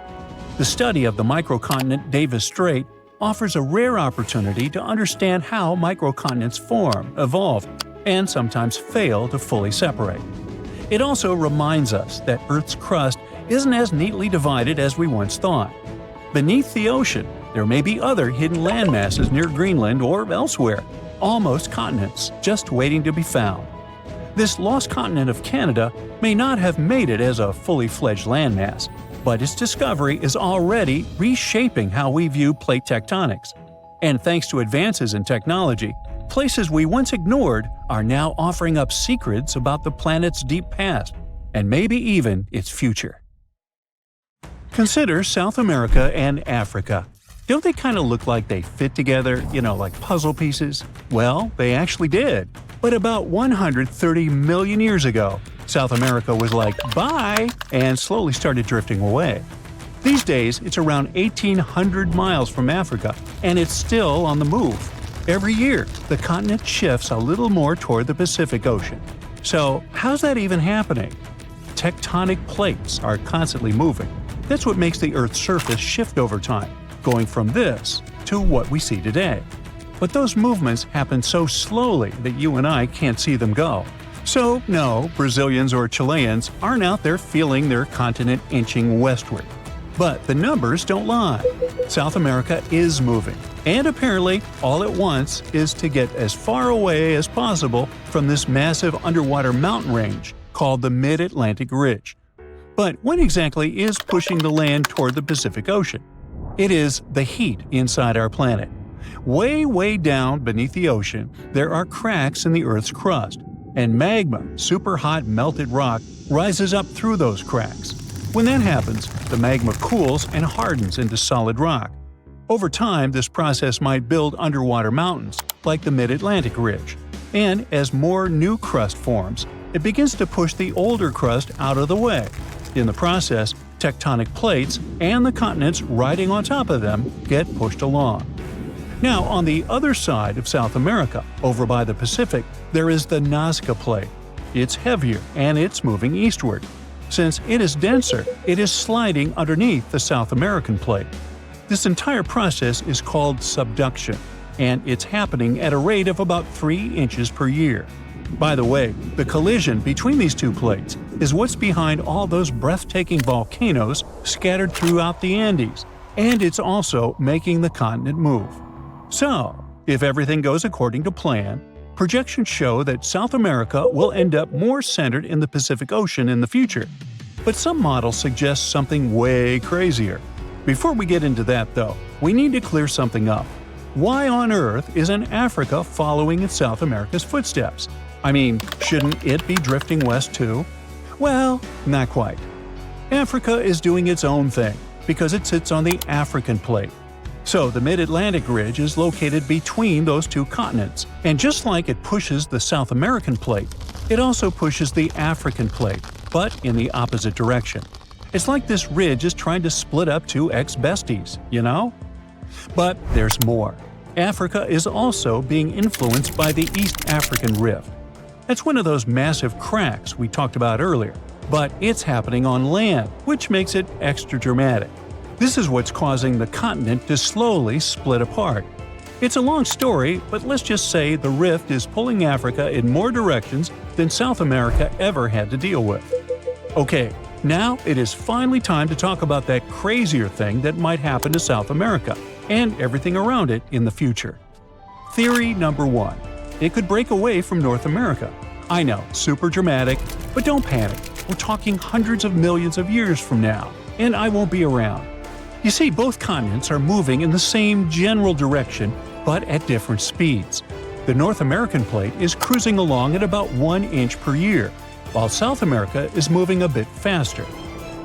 The study of the microcontinent Davis Strait offers a rare opportunity to understand how microcontinents form, evolve, and sometimes fail to fully separate. It also reminds us that Earth's crust isn't as neatly divided as we once thought. Beneath the ocean, there may be other hidden landmasses near Greenland or elsewhere, almost continents, just waiting to be found. This lost continent of Canada may not have made it as a fully fledged landmass, but its discovery is already reshaping how we view plate tectonics. And thanks to advances in technology, places we once ignored are now offering up secrets about the planet's deep past, and maybe even its future. Consider South America and Africa. Don't they kind of look like they fit together, like puzzle pieces? Well, they actually did. But about 130 million years ago, South America was like, bye, and slowly started drifting away. These days, it's around 1,800 miles from Africa, and it's still on the move. Every year, the continent shifts a little more toward the Pacific Ocean. So, how's that even happening? Tectonic plates are constantly moving. That's what makes the Earth's surface shift over time, going from this to what we see today. But those movements happen so slowly that you and I can't see them go. So, no, Brazilians or Chileans aren't out there feeling their continent inching westward. But the numbers don't lie. South America is moving, and apparently all it wants is to get as far away as possible from this massive underwater mountain range called the Mid-Atlantic Ridge. But what exactly is pushing the land toward the Pacific Ocean? It is the heat inside our planet. Way down beneath the ocean, there are cracks in the Earth's crust, and magma, super hot melted rock, rises up through those cracks. When that happens, the magma cools and hardens into solid rock. Over time, this process might build underwater mountains, like the Mid-Atlantic Ridge. And as more new crust forms, it begins to push the older crust out of the way. In the process, tectonic plates and the continents riding on top of them get pushed along. Now, on the other side of South America, over by the Pacific, there is the Nazca Plate. It's heavier and it's moving eastward. Since it is denser, it is sliding underneath the South American Plate. This entire process is called subduction, and it's happening at a rate of about 3 inches per year. By the way, the collision between these two plates is what's behind all those breathtaking volcanoes scattered throughout the Andes, and it's also making the continent move. So, if everything goes according to plan, projections show that South America will end up more centered in the Pacific Ocean in the future. But some models suggest something way crazier. Before we get into that, though, we need to clear something up. Why on earth isn't Africa following in South America's footsteps? I mean, shouldn't it be drifting west too? Well, not quite. Africa is doing its own thing because it sits on the African Plate. So the Mid-Atlantic Ridge is located between those two continents, and just like it pushes the South American Plate, it also pushes the African Plate, but in the opposite direction. It's like this ridge is trying to split up two ex-besties, But there's more. Africa is also being influenced by the East African Rift. That's one of those massive cracks we talked about earlier, but it's happening on land, which makes it extra dramatic. This is what's causing the continent to slowly split apart. It's a long story, but let's just say the rift is pulling Africa in more directions than South America ever had to deal with. Okay, now it is finally time to talk about that crazier thing that might happen to South America and everything around it in the future. Theory number 1. it could break away from North America. I know, super dramatic, but don't panic. We're talking hundreds of millions of years from now, and I won't be around. You see, both continents are moving in the same general direction, but at different speeds. The North American plate is cruising along at about 1 inch per year, while South America is moving a bit faster.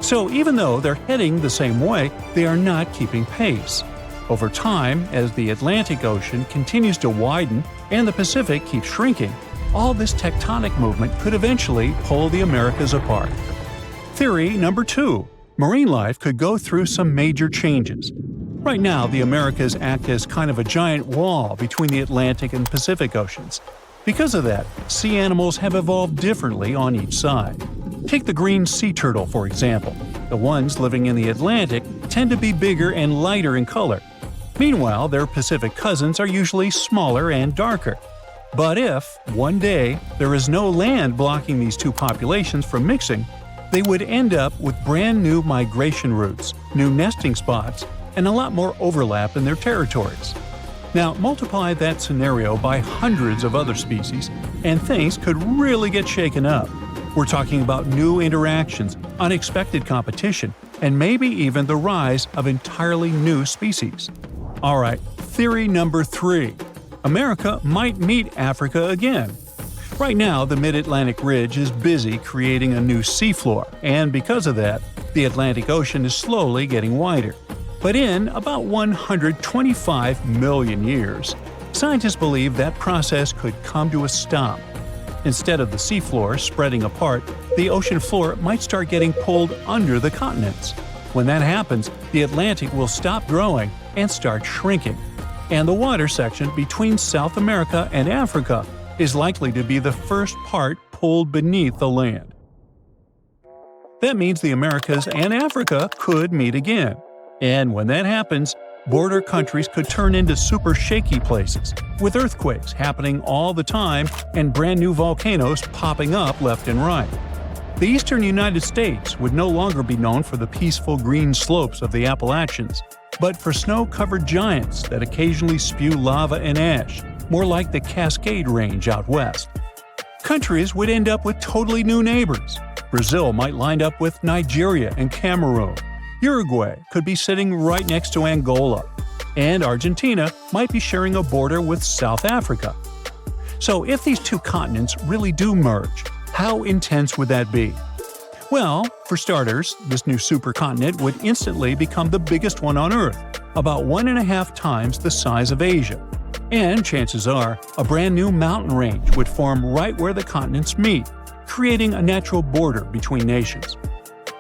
So even though they're heading the same way, they are not keeping pace. Over time, as the Atlantic Ocean continues to widen and the Pacific keeps shrinking, all this tectonic movement could eventually pull the Americas apart. Theory number 2. Marine life could go through some major changes. Right now, the Americas act as kind of a giant wall between the Atlantic and Pacific Oceans. Because of that, sea animals have evolved differently on each side. Take the green sea turtle, for example. The ones living in the Atlantic tend to be bigger and lighter in color. Meanwhile, their Pacific cousins are usually smaller and darker. But if, one day, there is no land blocking these two populations from mixing, they would end up with brand new migration routes, new nesting spots, and a lot more overlap in their territories. Now, multiply that scenario by hundreds of other species, and things could really get shaken up. We're talking about new interactions, unexpected competition, and maybe even the rise of entirely new species. Alright, theory number 3. America might meet Africa again. Right now, the Mid-Atlantic Ridge is busy creating a new seafloor, and because of that, the Atlantic Ocean is slowly getting wider. But in about 125 million years, scientists believe that process could come to a stop. Instead of the seafloor spreading apart, the ocean floor might start getting pulled under the continents. When that happens, the Atlantic will stop growing and start shrinking. And the water section between South America and Africa is likely to be the first part pulled beneath the land. That means the Americas and Africa could meet again. And when that happens, border countries could turn into super shaky places, with earthquakes happening all the time and brand new volcanoes popping up left and right. The eastern United States would no longer be known for the peaceful green slopes of the Appalachians, but for snow-covered giants that occasionally spew lava and ash, more like the Cascade Range out west. Countries would end up with totally new neighbors. Brazil might line up with Nigeria and Cameroon. Uruguay could be sitting right next to Angola. And Argentina might be sharing a border with South Africa. So if these two continents really do merge, how intense would that be? Well, for starters, this new supercontinent would instantly become the biggest one on Earth, about 1.5 times the size of Asia. And chances are, a brand new mountain range would form right where the continents meet, creating a natural border between nations.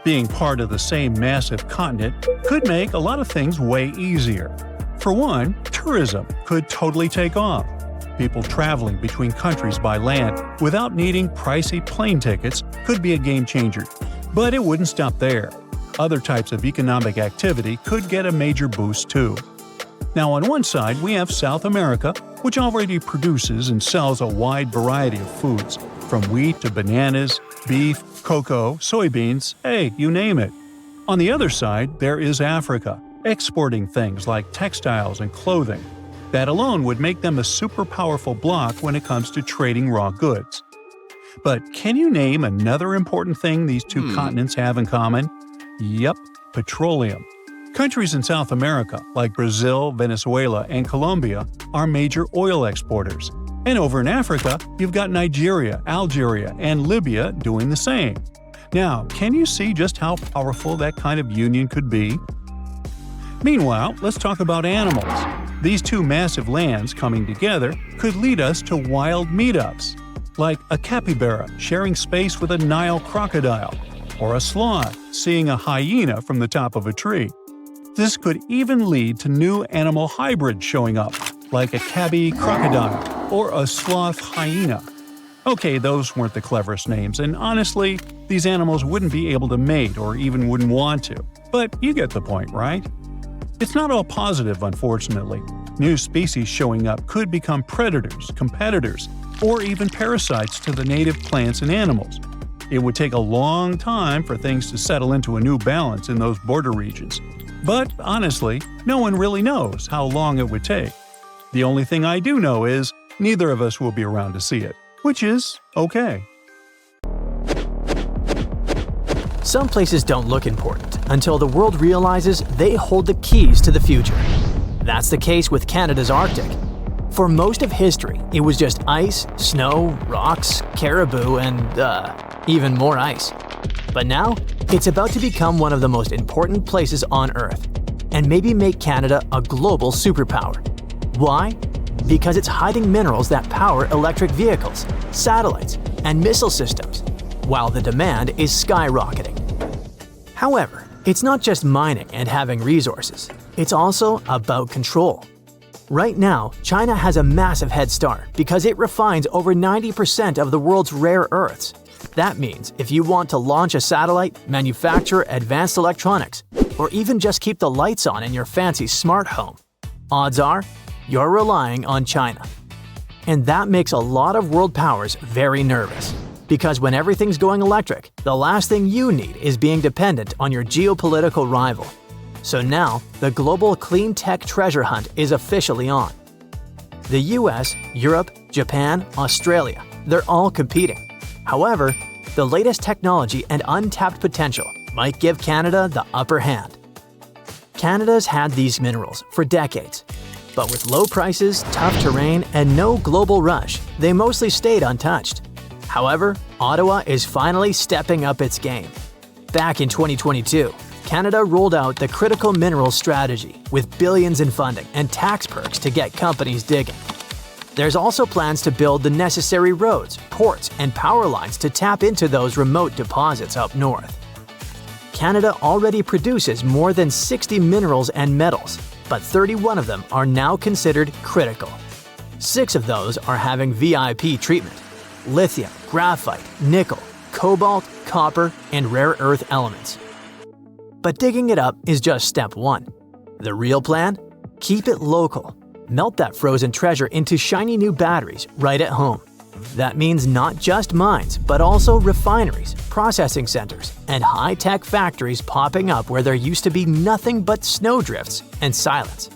Being part of the same massive continent could make a lot of things way easier. For one, tourism could totally take off. People traveling between countries by land without needing pricey plane tickets could be a game changer. But it wouldn't stop there. Other types of economic activity could get a major boost too. Now on one side we have South America, which already produces and sells a wide variety of foods, from wheat to bananas, beef, cocoa, soybeans, hey, you name it. On the other side, there is Africa, exporting things like textiles and clothing. That alone would make them a super powerful bloc when it comes to trading raw goods. But can you name another important thing these two continents have in common? Yep, petroleum. Countries in South America, like Brazil, Venezuela, and Colombia, are major oil exporters. And over in Africa, you've got Nigeria, Algeria, and Libya doing the same. Now, can you see just how powerful that kind of union could be? Meanwhile, let's talk about animals. These two massive lands coming together could lead us to wild meetups, like a capybara sharing space with a Nile crocodile, or a sloth seeing a hyena from the top of a tree. This could even lead to new animal hybrids showing up, like a tabby crocodile or a sloth hyena. Okay, those weren't the cleverest names, and honestly, these animals wouldn't be able to mate or even wouldn't want to. But you get the point, right? It's not all positive, unfortunately. New species showing up could become predators, competitors, or even parasites to the native plants and animals. It would take a long time for things to settle into a new balance in those border regions. But honestly, no one really knows how long it would take. The only thing I do know is neither of us will be around to see it, which is okay. Some places don't look important until the world realizes they hold the keys to the future. That's the case with Canada's Arctic. For most of history, it was just ice, snow, rocks, caribou, and even more ice. But now, it's about to become one of the most important places on Earth, and maybe make Canada a global superpower. Why? Because it's hiding minerals that power electric vehicles, satellites, and missile systems, while the demand is skyrocketing. However, it's not just mining and having resources, it's also about control. Right now, China has a massive head start because it refines over 90% of the world's rare earths. That means if you want to launch a satellite, manufacture advanced electronics, or even just keep the lights on in your fancy smart home, odds are you're relying on China. And that makes a lot of world powers very nervous. Because when everything's going electric, the last thing you need is being dependent on your geopolitical rival. So now, the global clean tech treasure hunt is officially on. The US, Europe, Japan, Australia, they're all competing. However, the latest technology and untapped potential might give Canada the upper hand. Canada's had these minerals for decades, but with low prices, tough terrain, and no global rush, they mostly stayed untouched. However, Ottawa is finally stepping up its game. Back in 2022, Canada rolled out the Critical Minerals Strategy with billions in funding and tax perks to get companies digging. There's also plans to build the necessary roads, ports, and power lines to tap into those remote deposits up north. Canada already produces more than 60 minerals and metals, but 31 of them are now considered critical. 6 of those are having VIP treatment: lithium, graphite, nickel, cobalt, copper, and rare earth elements. But digging it up is just step 1. The real plan? Keep it local. Melt that frozen treasure into shiny new batteries right at home. That means not just mines, but also refineries, processing centers, and high-tech factories popping up where there used to be nothing but snowdrifts and silence.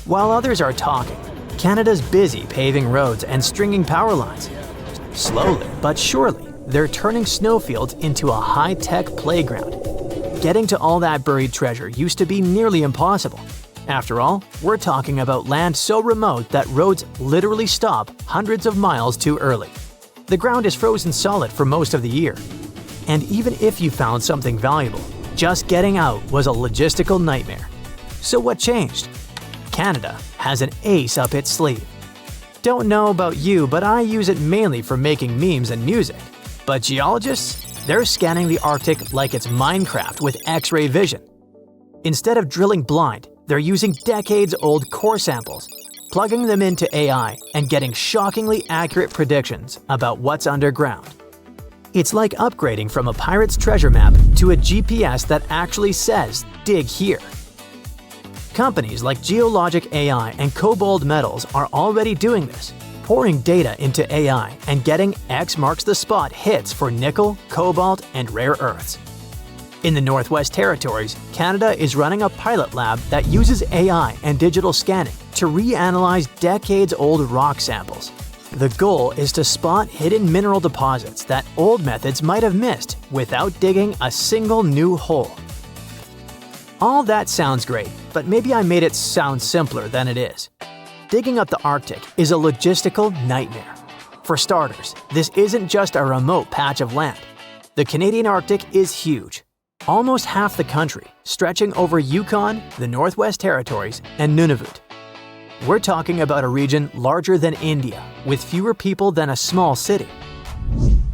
While others are talking, Canada's busy paving roads and stringing power lines. Slowly but surely, they're turning snowfields into a high-tech playground. Getting to all that buried treasure used to be nearly impossible. After all, we're talking about land so remote that roads literally stop hundreds of miles too early. The ground is frozen solid for most of the year. And even if you found something valuable, just getting out was a logistical nightmare. So what changed? Canada has an ace up its sleeve. Don't know about you, but I use it mainly for making memes and music. But geologists, they're scanning the Arctic like it's Minecraft with X-ray vision. Instead of drilling blind, they're using decades-old core samples, plugging them into AI, and getting shockingly accurate predictions about what's underground. It's like upgrading from a pirate's treasure map to a GPS that actually says, "Dig here." Companies like Geologic AI and Cobalt Metals are already doing this, pouring data into AI and getting X marks the spot hits for nickel, cobalt, and rare earths. In the Northwest Territories, Canada is running a pilot lab that uses AI and digital scanning to reanalyze decades-old rock samples. The goal is to spot hidden mineral deposits that old methods might have missed without digging a single new hole. All that sounds great, but maybe I made it sound simpler than it is. Digging up the Arctic is a logistical nightmare. For starters, this isn't just a remote patch of land. The Canadian Arctic is huge. Almost half the country, stretching over Yukon, the Northwest Territories, and Nunavut. We're talking about a region larger than India, with fewer people than a small city.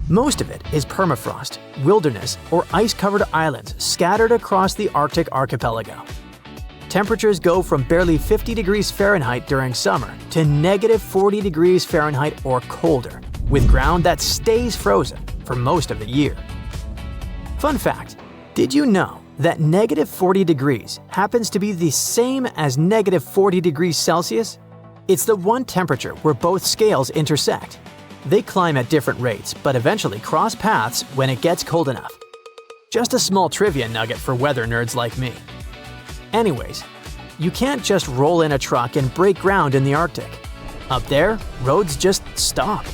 Most of it is permafrost, wilderness, or ice-covered islands scattered across the Arctic archipelago. Temperatures go from barely 50 degrees Fahrenheit during summer to negative 40 degrees Fahrenheit or colder, with ground that stays frozen for most of the year. Fun fact, did you know that negative 40 degrees happens to be the same as negative 40 degrees Celsius? It's the one temperature where both scales intersect. They climb at different rates, but eventually cross paths when it gets cold enough. Just a small trivia nugget for weather nerds like me. Anyways, you can't just roll in a truck and break ground in the Arctic. Up there, roads just stop.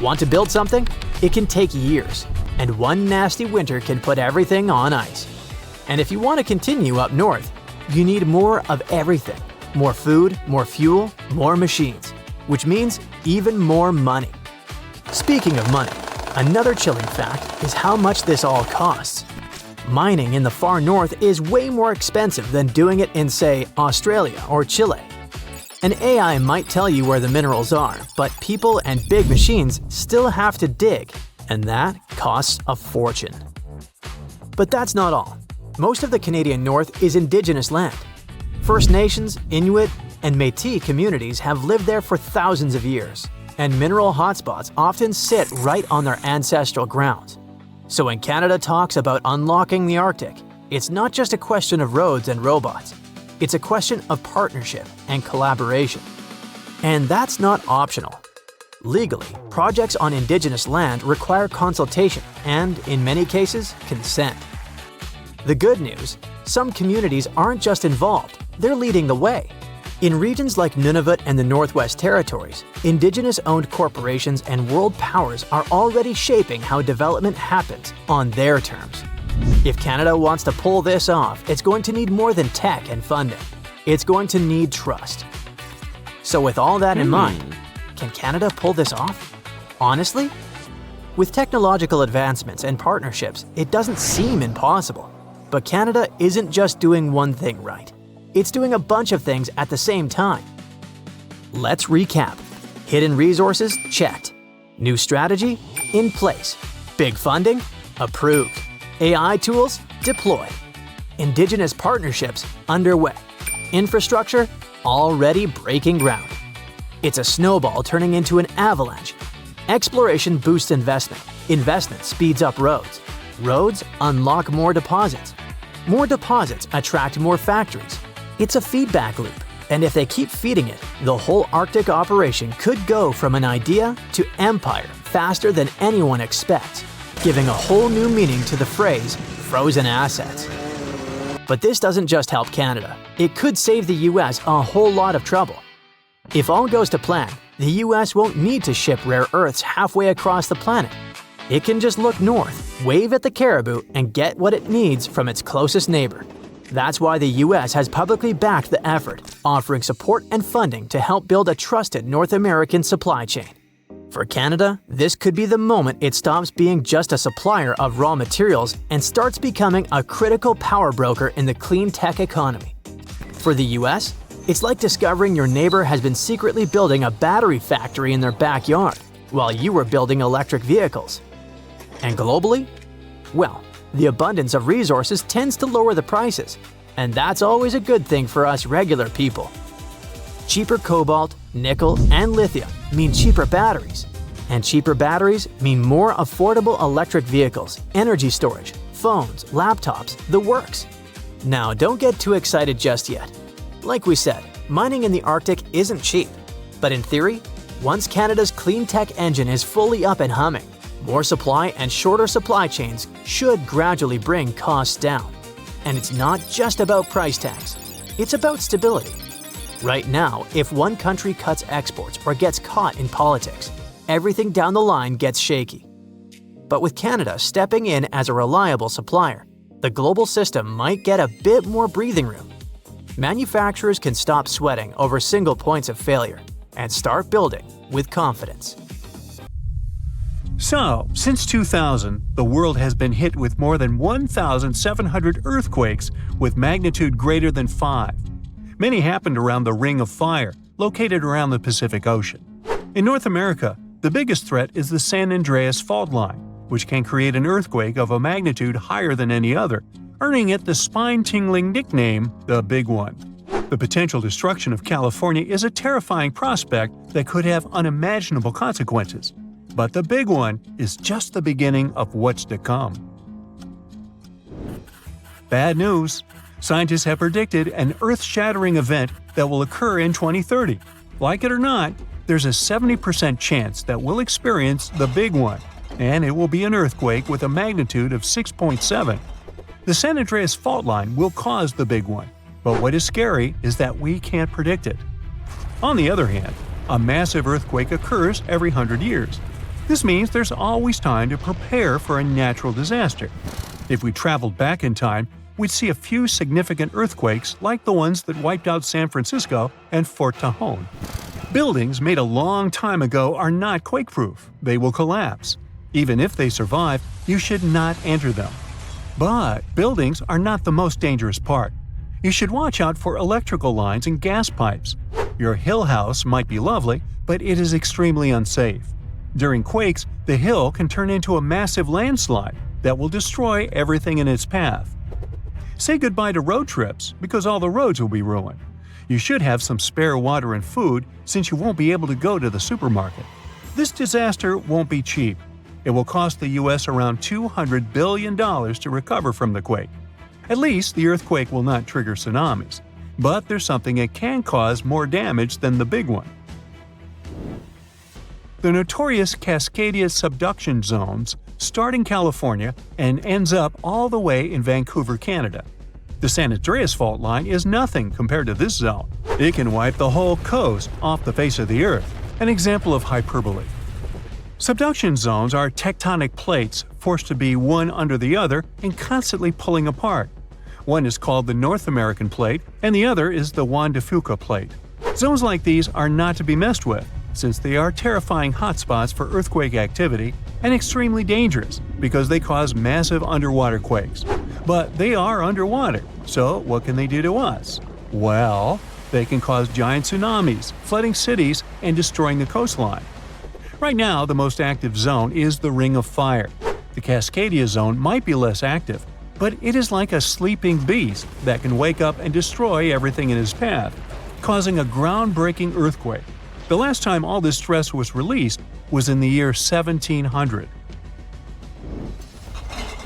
Want to build something? It can take years, and one nasty winter can put everything on ice. And if you want to continue up north, you need more of everything. More food, more fuel, more machines, which means even more money. Speaking of money, another chilling fact is how much this all costs. Mining in the far north is way more expensive than doing it in, say, Australia or Chile. An AI might tell you where the minerals are, but people and big machines still have to dig, and that costs a fortune. But that's not all. Most of the Canadian North is Indigenous land. First Nations, Inuit, and Métis communities have lived there for thousands of years, and mineral hotspots often sit right on their ancestral grounds. So when Canada talks about unlocking the Arctic, it's not just a question of roads and robots. It's a question of partnership and collaboration. And that's not optional. Legally, projects on Indigenous land require consultation and, in many cases, consent. The good news, some communities aren't just involved, they're leading the way. In regions like Nunavut and the Northwest Territories, Indigenous-owned corporations and world powers are already shaping how development happens on their terms. If Canada wants to pull this off, it's going to need more than tech and funding. It's going to need trust. So with all that in mind, can Canada pull this off? Honestly? With technological advancements and partnerships, it doesn't seem impossible. But Canada isn't just doing one thing right. It's doing a bunch of things at the same time. Let's recap. Hidden resources? Checked. New strategy? In place. Big funding? Approved. AI tools? Deployed. Indigenous partnerships? Underway. Infrastructure? Already breaking ground. It's a snowball turning into an avalanche. Exploration boosts investment. Investment speeds up roads. Roads unlock more deposits. More deposits attract more factories. It's a feedback loop, and if they keep feeding it, the whole Arctic operation could go from an idea to empire faster than anyone expects, giving a whole new meaning to the phrase frozen assets. But this doesn't just help Canada. It could save the US a whole lot of trouble. If all goes to plan, the US won't need to ship rare earths halfway across the planet. It can just look north, wave at the caribou, and get what it needs from its closest neighbor. That's why the US has publicly backed the effort, offering support and funding to help build a trusted North American supply chain. For Canada, this could be the moment it stops being just a supplier of raw materials and starts becoming a critical power broker in the clean tech economy. For the US, it's like discovering your neighbor has been secretly building a battery factory in their backyard, while you were building electric vehicles. And globally? Well, the abundance of resources tends to lower the prices, and that's always a good thing for us regular people. Cheaper cobalt, nickel, and lithium mean cheaper batteries. And cheaper batteries mean more affordable electric vehicles, energy storage, phones, laptops, the works. Now, don't get too excited just yet. Like we said, mining in the Arctic isn't cheap. But in theory, once Canada's clean tech engine is fully up and humming, more supply and shorter supply chains should gradually bring costs down. And it's not just about price tags, it's about stability. Right now, if one country cuts exports or gets caught in politics, everything down the line gets shaky. But with Canada stepping in as a reliable supplier, the global system might get a bit more breathing room. Manufacturers can stop sweating over single points of failure and start building with confidence. So, since 2000, the world has been hit with more than 1,700 earthquakes with magnitude greater than 5. Many happened around the Ring of Fire, located around the Pacific Ocean. In North America, the biggest threat is the San Andreas Fault Line, which can create an earthquake of a magnitude higher than any other, earning it the spine-tingling nickname, the Big One. The potential destruction of California is a terrifying prospect that could have unimaginable consequences. But the Big One is just the beginning of what's to come. Bad news. Scientists have predicted an earth-shattering event that will occur in 2030. Like it or not, there's a 70% chance that we'll experience the Big One, and it will be an earthquake with a magnitude of 6.7. The San Andreas Fault Line will cause the Big One, but what is scary is that we can't predict it. On the other hand, A massive earthquake occurs every 100 years. This means there's always time to prepare for a natural disaster. If we traveled back in time, we'd see a few significant earthquakes like the ones that wiped out San Francisco and Fort Tejon. Buildings made a long time ago are not quake-proof. They will collapse. Even if they survive, you should not enter them. But buildings are not the most dangerous part. You should watch out for electrical lines and gas pipes. Your hill house might be lovely, but it is extremely unsafe. During quakes, the hill can turn into a massive landslide that will destroy everything in its path. Say goodbye to road trips because all the roads will be ruined. You should have some spare water and food since you won't be able to go to the supermarket. This disaster won't be cheap. It will cost the U.S. around $200 billion to recover from the quake. At least the earthquake will not trigger tsunamis. But there's something it can cause more damage than the big one. The notorious Cascadia subduction zones start in California and ends up all the way in Vancouver, Canada. The San Andreas fault line is nothing compared to this zone. It can wipe the whole coast off the face of the Earth, an example of hyperbole. Subduction zones are tectonic plates forced to be one under the other and constantly pulling apart. One is called the North American Plate and the other is the Juan de Fuca Plate. Zones like these are not to be messed with, since they are terrifying hotspots for earthquake activity and extremely dangerous because they cause massive underwater quakes. But they are underwater, so what can they do to us? Well, they can cause giant tsunamis, flooding cities, and destroying the coastline. Right now, the most active zone is the Ring of Fire. The Cascadia zone might be less active, but it is like a sleeping beast that can wake up and destroy everything in its path, causing a groundbreaking earthquake. The last time all this stress was released was in the year 1700.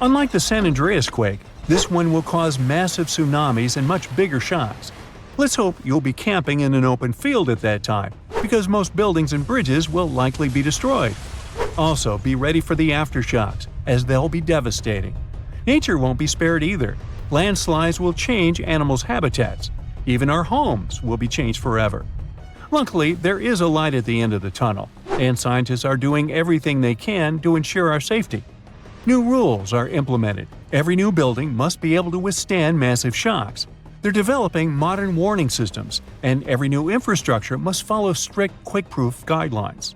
Unlike the San Andreas quake, this one will cause massive tsunamis and much bigger shocks. Let's hope you'll be camping in an open field at that time, because most buildings and bridges will likely be destroyed. Also, be ready for the aftershocks, as they'll be devastating. Nature won't be spared either. Landslides will change animals' habitats. Even our homes will be changed forever. Luckily, there is a light at the end of the tunnel, and scientists are doing everything they can to ensure our safety. New rules are implemented. Every new building must be able to withstand massive shocks. They're developing modern warning systems, and every new infrastructure must follow strict quake-proof guidelines.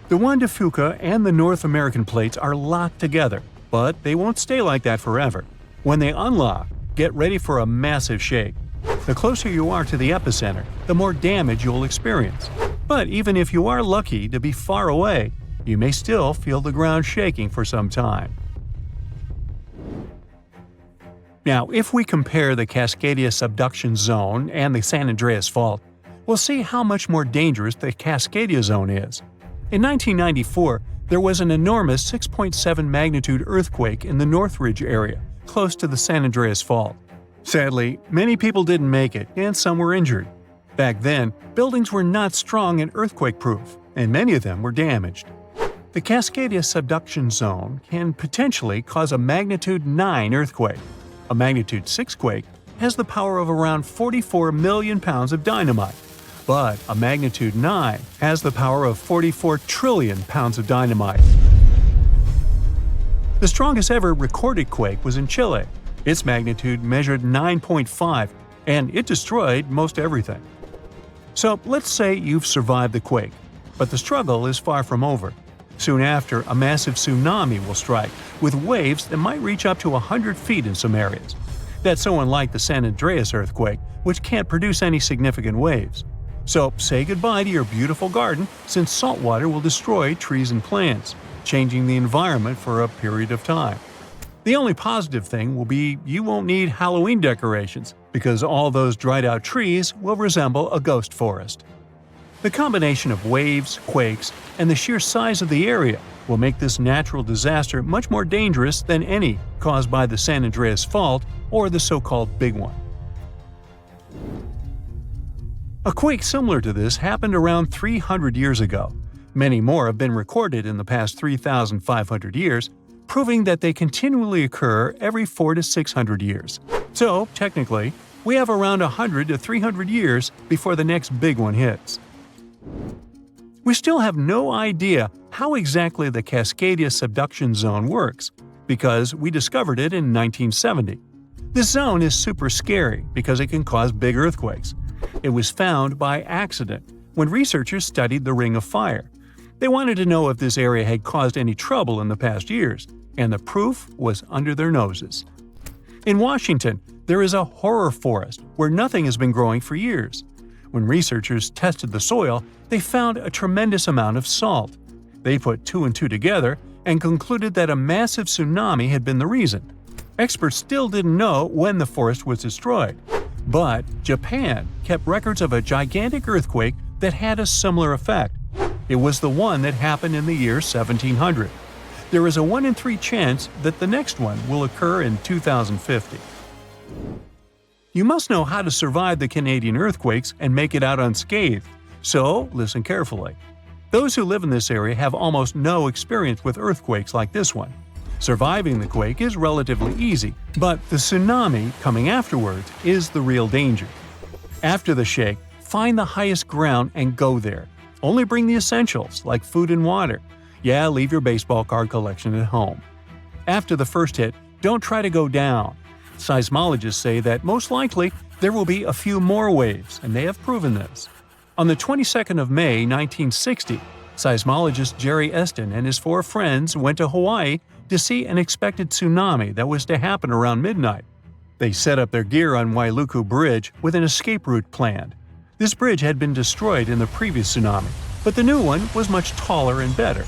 The Juan de Fuca and the North American plates are locked together, but they won't stay like that forever. When they unlock, get ready for a massive shake. The closer you are to the epicenter, the more damage you'll experience. But even if you are lucky to be far away, you may still feel the ground shaking for some time. Now, if we compare the Cascadia subduction zone and the San Andreas fault, we'll see how much more dangerous the Cascadia zone is. In 1994, there was an enormous 6.7 magnitude earthquake in the Northridge area, close to the San Andreas fault. Sadly, many people didn't make it, and some were injured. Back then, buildings were not strong and earthquake-proof, and many of them were damaged. The Cascadia subduction zone can potentially cause a magnitude 9 earthquake. A magnitude 6 quake has the power of around 44 million pounds of dynamite, but a magnitude 9 has the power of 44 trillion pounds of dynamite. The strongest ever recorded quake was in Chile. Its magnitude measured 9.5, and it destroyed most everything. So let's say you've survived the quake, but the struggle is far from over. Soon after, a massive tsunami will strike, with waves that might reach up to 100 feet in some areas. That's so unlike the San Andreas earthquake, which can't produce any significant waves. So say goodbye to your beautiful garden, since salt water will destroy trees and plants, changing the environment for a period of time. The only positive thing will be you won't need Halloween decorations, because all those dried out trees will resemble a ghost forest. The combination of waves, quakes, and the sheer size of the area will make this natural disaster much more dangerous than any caused by the San Andreas fault or the so-called Big One. A quake similar to this happened around 300 years ago. Many more have been recorded in the past 3,500 years, proving that they continually occur every 400 to 600 years. So, technically, we have around 100 to 300 years before the next big one hits. We still have no idea how exactly the Cascadia subduction zone works, because we discovered it in 1970. This zone is super scary because it can cause big earthquakes. It was found by accident when researchers studied the Ring of Fire. They wanted to know if this area had caused any trouble in the past years, and the proof was under their noses. In Washington, there is a horror forest where nothing has been growing for years. When researchers tested the soil, they found a tremendous amount of salt. They put 2 and 2 together and concluded that a massive tsunami had been the reason. Experts still didn't know when the forest was destroyed, but Japan kept records of a gigantic earthquake that had a similar effect. It was the one that happened in the year 1700. There is a 1 in 3 chance that the next one will occur in 2050. You must know how to survive the Canadian earthquakes and make it out unscathed, so listen carefully. Those who live in this area have almost no experience with earthquakes like this one. Surviving the quake is relatively easy, but the tsunami coming afterwards is the real danger. After the shake, find the highest ground and go there. Only bring the essentials, like food and water. Yeah, leave your baseball card collection at home. After the first hit, don't try to go down. Seismologists say that most likely there will be a few more waves, and they have proven this. On the 22nd of May, 1960, seismologist Jerry Eston and his 4 friends went to Hawaii to see an expected tsunami that was to happen around midnight. They set up their gear on Wailuku Bridge with an escape route planned. This bridge had been destroyed in the previous tsunami, but the new one was much taller and better.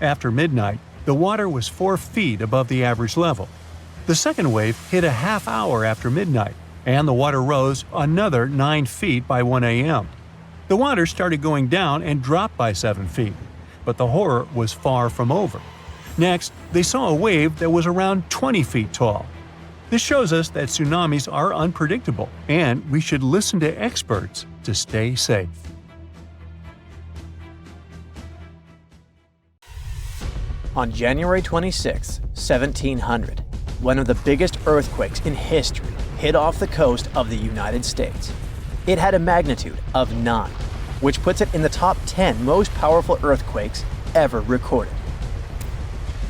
After midnight, the water was 4 feet above the average level. The second wave hit a half hour after midnight, and the water rose another 9 feet by 1 a.m. The water started going down and dropped by 7 feet, but the horror was far from over. Next, they saw a wave that was around 20 feet tall. This shows us that tsunamis are unpredictable, and we should listen to experts to stay safe. On January 26, 1700, one of the biggest earthquakes in history hit off the coast of the United States. It had a magnitude of 9, which puts it in the top 10 most powerful earthquakes ever recorded.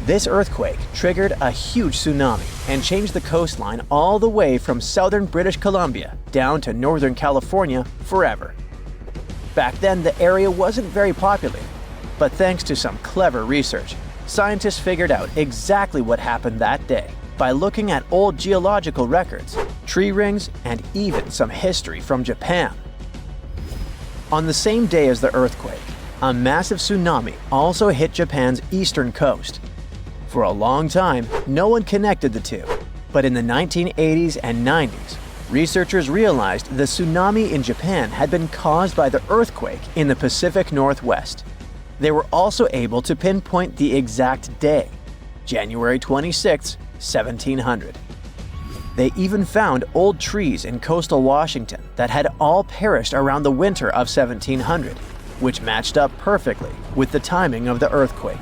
This earthquake triggered a huge tsunami and changed the coastline all the way from southern British Columbia down to northern California forever. Back then, the area wasn't very populated, but thanks to some clever research, scientists figured out exactly what happened that day by looking at old geological records, tree rings, and even some history from Japan. On the same day as the earthquake, a massive tsunami also hit Japan's eastern coast. For a long time, no one connected the two, but in the 1980s and 90s, researchers realized the tsunami in Japan had been caused by the earthquake in the Pacific Northwest. They were also able to pinpoint the exact day, January 26, 1700. They even found old trees in coastal Washington that had all perished around the winter of 1700, which matched up perfectly with the timing of the earthquake.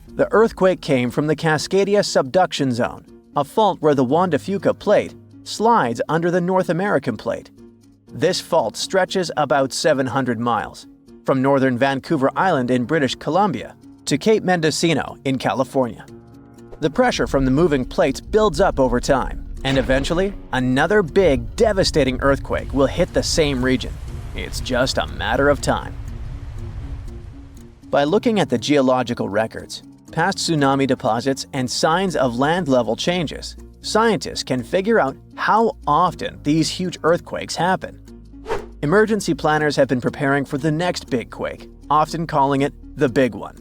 The earthquake came from the Cascadia subduction zone, a fault where the Juan de Fuca plate slides under the North American plate. This fault stretches about 700 miles, from northern Vancouver Island in British Columbia to Cape Mendocino in California. The pressure from the moving plates builds up over time, and eventually, another big, devastating earthquake will hit the same region. It's just a matter of time. By looking at the geological records, past tsunami deposits, and signs of land level changes, scientists can figure out how often these huge earthquakes happen. Emergency planners have been preparing for the next big quake, often calling it the big one.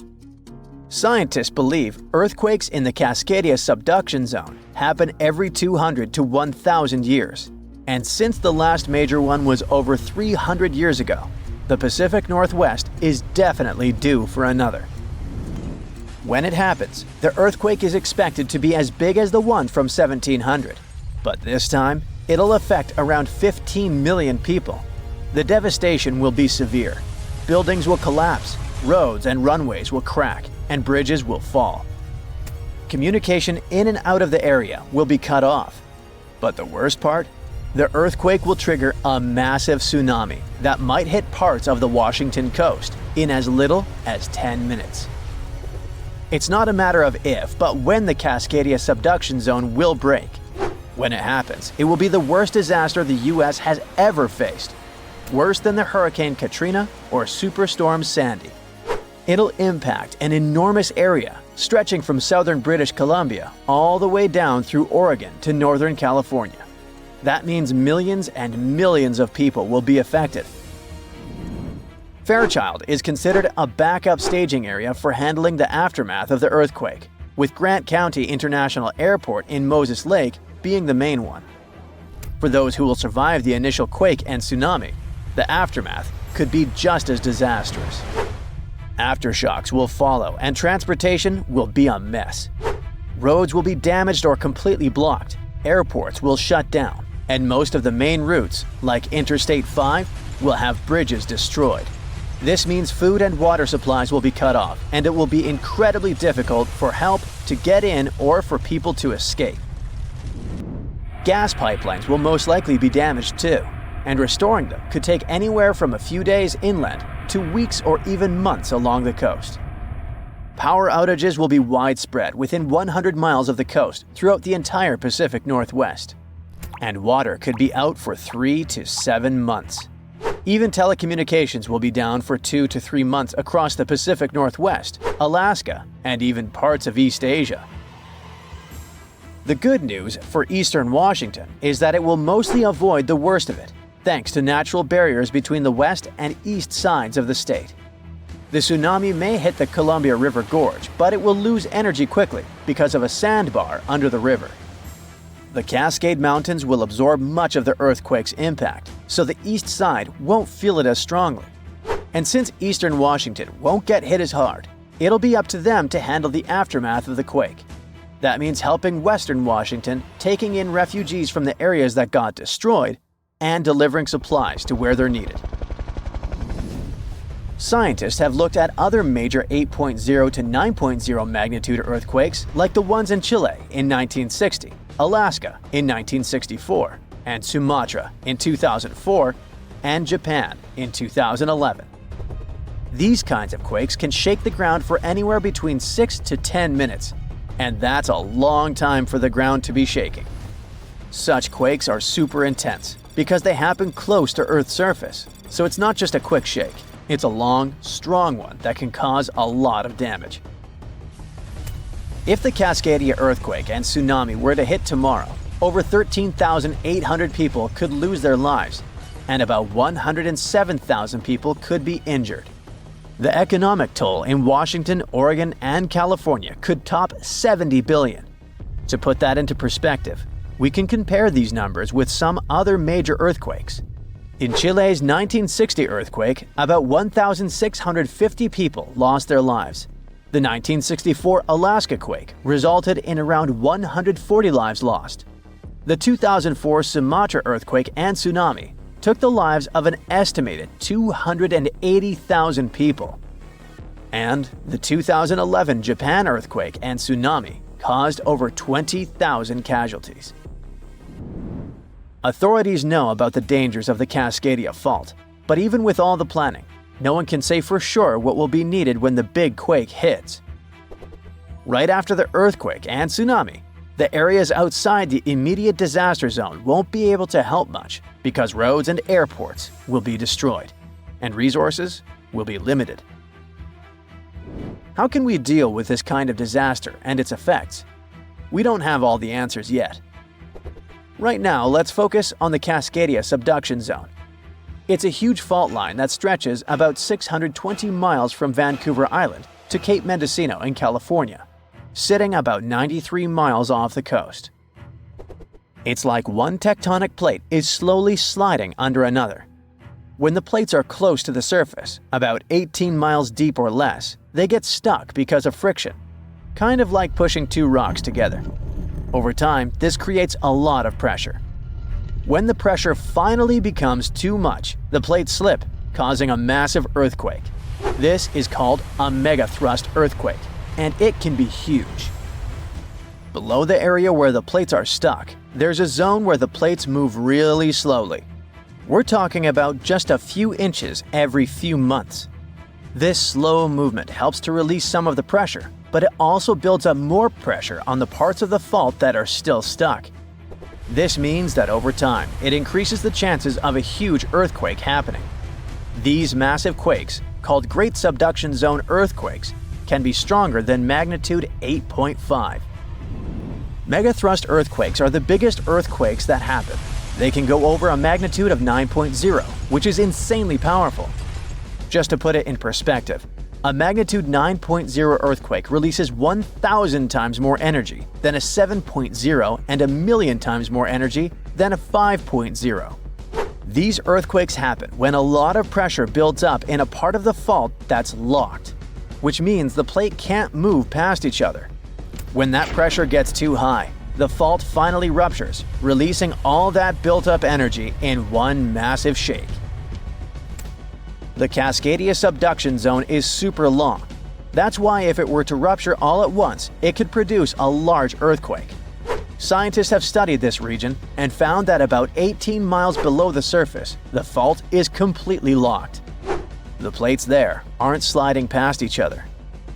Scientists believe earthquakes in the Cascadia subduction zone happen every 200 to 1,000 years, and since the last major one was over 300 years ago, the Pacific Northwest is definitely due for another. When it happens, the earthquake is expected to be as big as the one from 1700, but this time, it'll affect around 15 million people. The devastation will be severe. Buildings will collapse, roads and runways will crack, and bridges will fall. Communication in and out of the area will be cut off. But the worst part? The earthquake will trigger a massive tsunami that might hit parts of the Washington coast in as little as 10 minutes. It's not a matter of if, but when the Cascadia subduction zone will break. When it happens, it will be the worst disaster the US has ever faced. Worse than the Hurricane Katrina or Superstorm Sandy. It'll impact an enormous area, stretching from southern British Columbia all the way down through Oregon to northern California. That means millions and millions of people will be affected. Fairchild is considered a backup staging area for handling the aftermath of the earthquake, with Grant County International Airport in Moses Lake being the main one. For those who will survive the initial quake and tsunami, the aftermath could be just as disastrous. Aftershocks will follow, and transportation will be a mess. Roads will be damaged or completely blocked, airports will shut down, and most of the main routes, like Interstate 5, will have bridges destroyed. This means food and water supplies will be cut off, and it will be incredibly difficult for help to get in or for people to escape. Gas pipelines will most likely be damaged too, and restoring them could take anywhere from a few days inland to weeks or even months along the coast. Power outages will be widespread within 100 miles of the coast throughout the entire Pacific Northwest. And water could be out for 3 to 7 months. Even telecommunications will be down for 2 to 3 months across the Pacific Northwest, Alaska, and even parts of East Asia. The good news for eastern Washington is that it will mostly avoid the worst of it, thanks to natural barriers between the west and east sides of the state. The tsunami may hit the Columbia River Gorge, but it will lose energy quickly because of a sandbar under the river. The Cascade Mountains will absorb much of the earthquake's impact, so the east side won't feel it as strongly. And since eastern Washington won't get hit as hard, it'll be up to them to handle the aftermath of the quake. That means helping western Washington, taking in refugees from the areas that got destroyed, and delivering supplies to where they're needed. Scientists have looked at other major 8.0 to 9.0 magnitude earthquakes like the ones in Chile in 1960, Alaska in 1964, and Sumatra in 2004, and Japan in 2011. These kinds of quakes can shake the ground for anywhere between 6 to 10 minutes, and that's a long time for the ground to be shaking. Such quakes are super intense because they happen close to Earth's surface, so it's not just a quick shake. It's a long, strong one that can cause a lot of damage. If the Cascadia earthquake and tsunami were to hit tomorrow, over 13,800 people could lose their lives, and about 107,000 people could be injured. The economic toll in Washington, Oregon, and California could top $70 billion. To put that into perspective, we can compare these numbers with some other major earthquakes. In Chile's 1960 earthquake, about 1,650 people lost their lives. The 1964 Alaska quake resulted in around 140 lives lost. The 2004 Sumatra earthquake and tsunami took the lives of an estimated 280,000 people. And the 2011 Japan earthquake and tsunami caused over 20,000 casualties. Authorities know about the dangers of the Cascadia fault, but even with all the planning, no one can say for sure what will be needed when the big quake hits. Right after the earthquake and tsunami, the areas outside the immediate disaster zone won't be able to help much because roads and airports will be destroyed, and resources will be limited. How can we deal with this kind of disaster and its effects? We don't have all the answers yet. Right now, let's focus on the Cascadia subduction zone. It's a huge fault line that stretches about 620 miles from Vancouver Island to Cape Mendocino in California, sitting about 93 miles off the coast. It's like one tectonic plate is slowly sliding under another. When the plates are close to the surface, about 18 miles deep or less, they get stuck because of friction, kind of like pushing two rocks together. Over time, this creates a lot of pressure. When the pressure finally becomes too much, the plates slip, causing a massive earthquake. This is called a mega-thrust earthquake, and it can be huge. Below the area where the plates are stuck, there's a zone where the plates move really slowly. We're talking about just a few inches every few months. This slow movement helps to release some of the pressure, but it also builds up more pressure on the parts of the fault that are still stuck. This means that over time, it increases the chances of a huge earthquake happening. These massive quakes, called Great Subduction Zone earthquakes, can be stronger than magnitude 8.5. Megathrust earthquakes are the biggest earthquakes that happen. They can go over a magnitude of 9.0, which is insanely powerful. Just to put it in perspective, a magnitude 9.0 earthquake releases 1,000 times more energy than a 7.0 and 1,000,000 times more energy than a 5.0. These earthquakes happen when a lot of pressure builds up in a part of the fault that's locked, which means the plate can't move past each other. When that pressure gets too high, the fault finally ruptures, releasing all that built-up energy in one massive shake. The Cascadia subduction zone is super long. That's why if it were to rupture all at once, it could produce a large earthquake. Scientists have studied this region and found that about 18 miles below the surface, the fault is completely locked. The plates there aren't sliding past each other,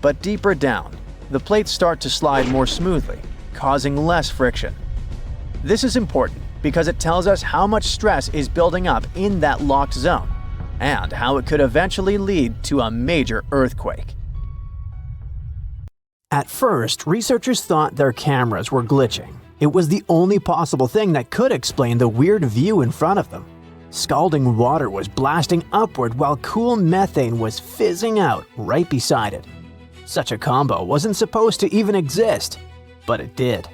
but deeper down, the plates start to slide more smoothly, causing less friction. This is important because it tells us how much stress is building up in that locked zone, and how it could eventually lead to a major earthquake. At first, researchers thought their cameras were glitching. It was the only possible thing that could explain the weird view in front of them. Scalding water was blasting upward while cool methane was fizzing out right beside it. Such a combo wasn't supposed to even exist, but it did.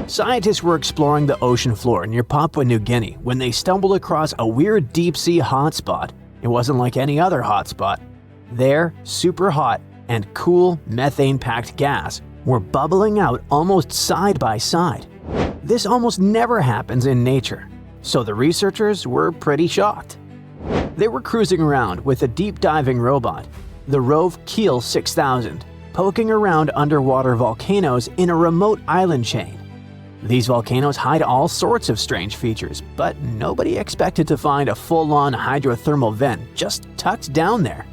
Scientists were exploring the ocean floor near Papua New Guinea when they stumbled across a weird deep-sea hotspot. It wasn't like any other hotspot. There, super hot and cool methane-packed gas were bubbling out almost side by side. This almost never happens in nature, so the researchers were pretty shocked. They were cruising around with a deep-diving robot, the Rove Keel 6000, poking around underwater volcanoes in a remote island chain. These volcanoes hide all sorts of strange features, but nobody expected to find a full-on hydrothermal vent just tucked down there.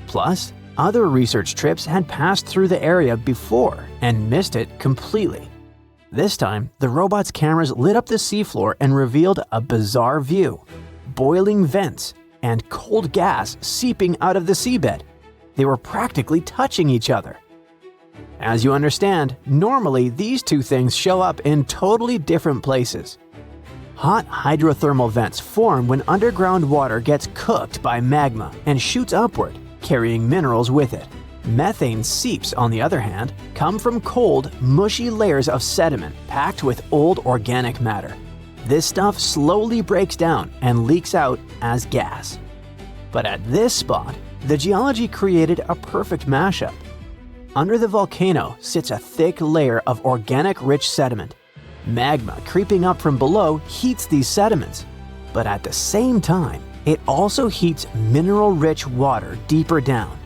Plus, other research trips had passed through the area before and missed it completely. This time, the robot's cameras lit up the seafloor and revealed a bizarre view: boiling vents and cold gas seeping out of the seabed. They were practically touching each other. As you understand, normally these two things show up in totally different places. Hot hydrothermal vents form when underground water gets cooked by magma and shoots upward, carrying minerals with it. Methane seeps, on the other hand, come from cold, mushy layers of sediment packed with old organic matter. This stuff slowly breaks down and leaks out as gas. But at this spot, the geology created a perfect mashup. Under the volcano sits a thick layer of organic-rich sediment. Magma creeping up from below heats these sediments, but at the same time, it also heats mineral-rich water deeper down.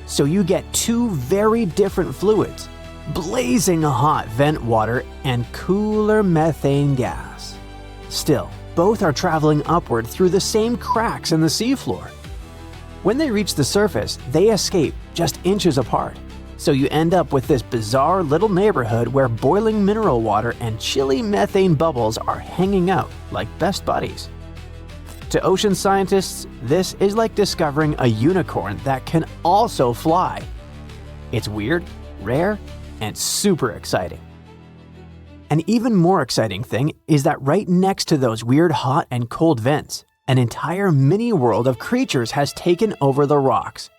So you get two very different fluids, blazing hot vent water and cooler methane gas. Still, both are traveling upward through the same cracks in the seafloor. When they reach the surface, they escape just inches apart. So you end up with this bizarre little neighborhood where boiling mineral water and chilly methane bubbles are hanging out like best buddies. To ocean scientists, this is like discovering a unicorn that can also fly. It's weird, rare, and super exciting. An even more exciting thing is that right next to those weird hot and cold vents, an entire mini-world of creatures has taken over the rocks.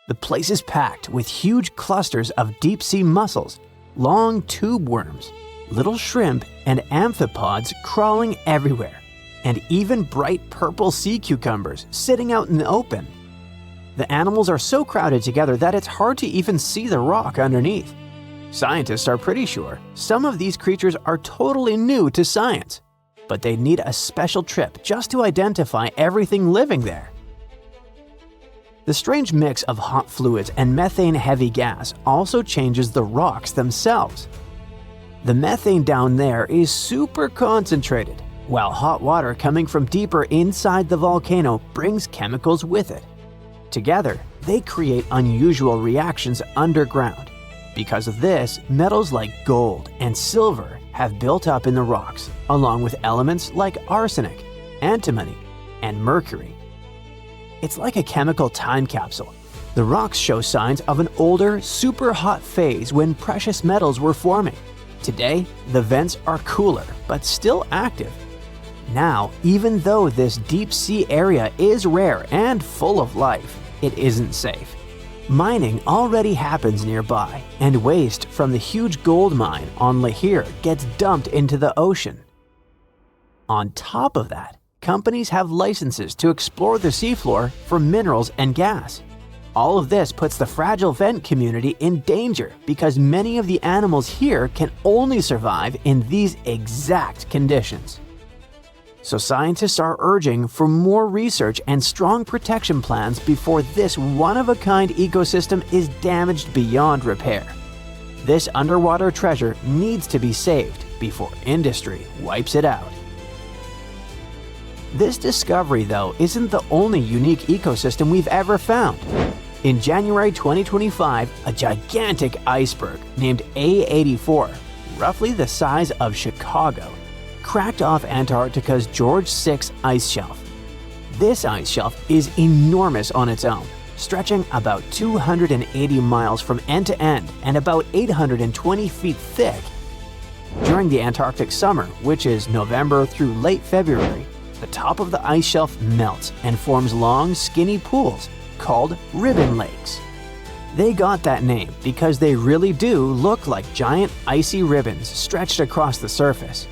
The place is packed with huge clusters of deep-sea mussels, long tube worms, little shrimp and amphipods crawling everywhere, and even bright purple sea cucumbers sitting out in the open. The animals are so crowded together that it's hard to even see the rock underneath. Scientists are pretty sure some of these creatures are totally new to science, but they'd need a special trip just to identify everything living there. The strange mix of hot fluids and methane-heavy gas also changes the rocks themselves. The methane down there is super concentrated, while hot water coming from deeper inside the volcano brings chemicals with it. Together, they create unusual reactions underground. Because of this, metals like gold and silver have built up in the rocks, along with elements like arsenic, antimony, and mercury. It's like a chemical time capsule. The rocks show signs of an older, super hot phase when precious metals were forming. Today, the vents are cooler, but still active. Now, even though this deep sea area is rare and full of life, it isn't safe. Mining already happens nearby, and waste from the huge gold mine on Lahir gets dumped into the ocean. On top of that, companies have licenses to explore the seafloor for minerals and gas. All of this puts the fragile vent community in danger because many of the animals here can only survive in these exact conditions. So scientists are urging for more research and strong protection plans before this one-of-a-kind ecosystem is damaged beyond repair. This underwater treasure needs to be saved before industry wipes it out. This discovery, though, isn't the only unique ecosystem we've ever found. In January 2025, a gigantic iceberg named A84, roughly the size of Chicago, cracked off Antarctica's George VI ice shelf. This ice shelf is enormous on its own, stretching about 280 miles from end to end and about 820 feet thick. During the Antarctic summer, which is November through late February, the top of the ice shelf melts and forms long, skinny pools called ribbon lakes. They got that name because they really do look like giant icy ribbons stretched across the surface.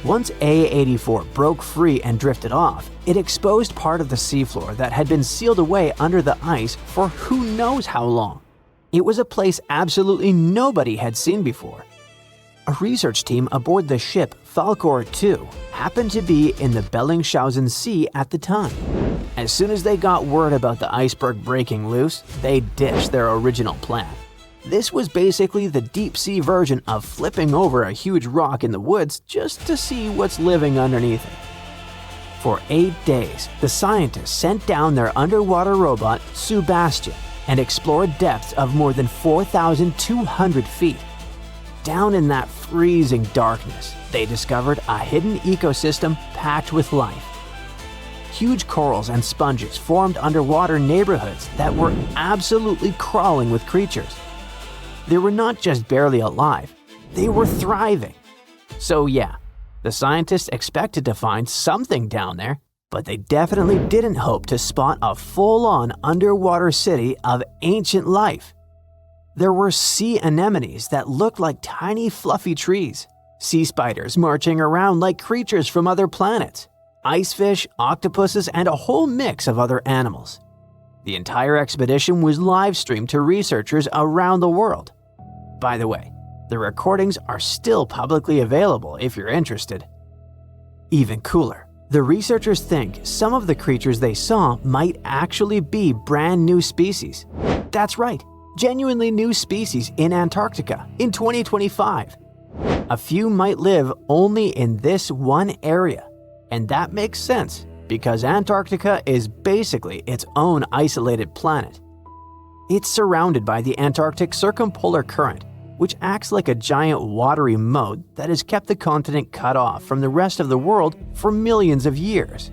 Once A84 broke free and drifted off, it exposed part of the seafloor that had been sealed away under the ice for who knows how long. It was a place absolutely nobody had seen before. A research team aboard the ship Falkor 2 happened to be in the Bellingshausen Sea at the time. As soon as they got word about the iceberg breaking loose, they ditched their original plan. This was basically the deep-sea version of flipping over a huge rock in the woods just to see what's living underneath it. For 8 days, the scientists sent down their underwater robot, Sebastian, and explored depths of more than 4,200 feet. Down in that freezing darkness, they discovered a hidden ecosystem packed with life. Huge corals and sponges formed underwater neighborhoods that were absolutely crawling with creatures. They were not just barely alive, they were thriving. So yeah, the scientists expected to find something down there, but they definitely didn't hope to spot a full-on underwater city of ancient life. There were sea anemones that looked like tiny fluffy trees, sea spiders marching around like creatures from other planets, ice fish, octopuses, and a whole mix of other animals. The entire expedition was live-streamed to researchers around the world. By the way, the recordings are still publicly available if you're interested. Even cooler, the researchers think some of the creatures they saw might actually be brand new species. That's right, genuinely new species in Antarctica in 2025. A few might live only in this one area, and that makes sense because Antarctica is basically its own isolated planet. It's surrounded by the Antarctic circumpolar current, which acts like a giant watery moat that has kept the continent cut off from the rest of the world for millions of years.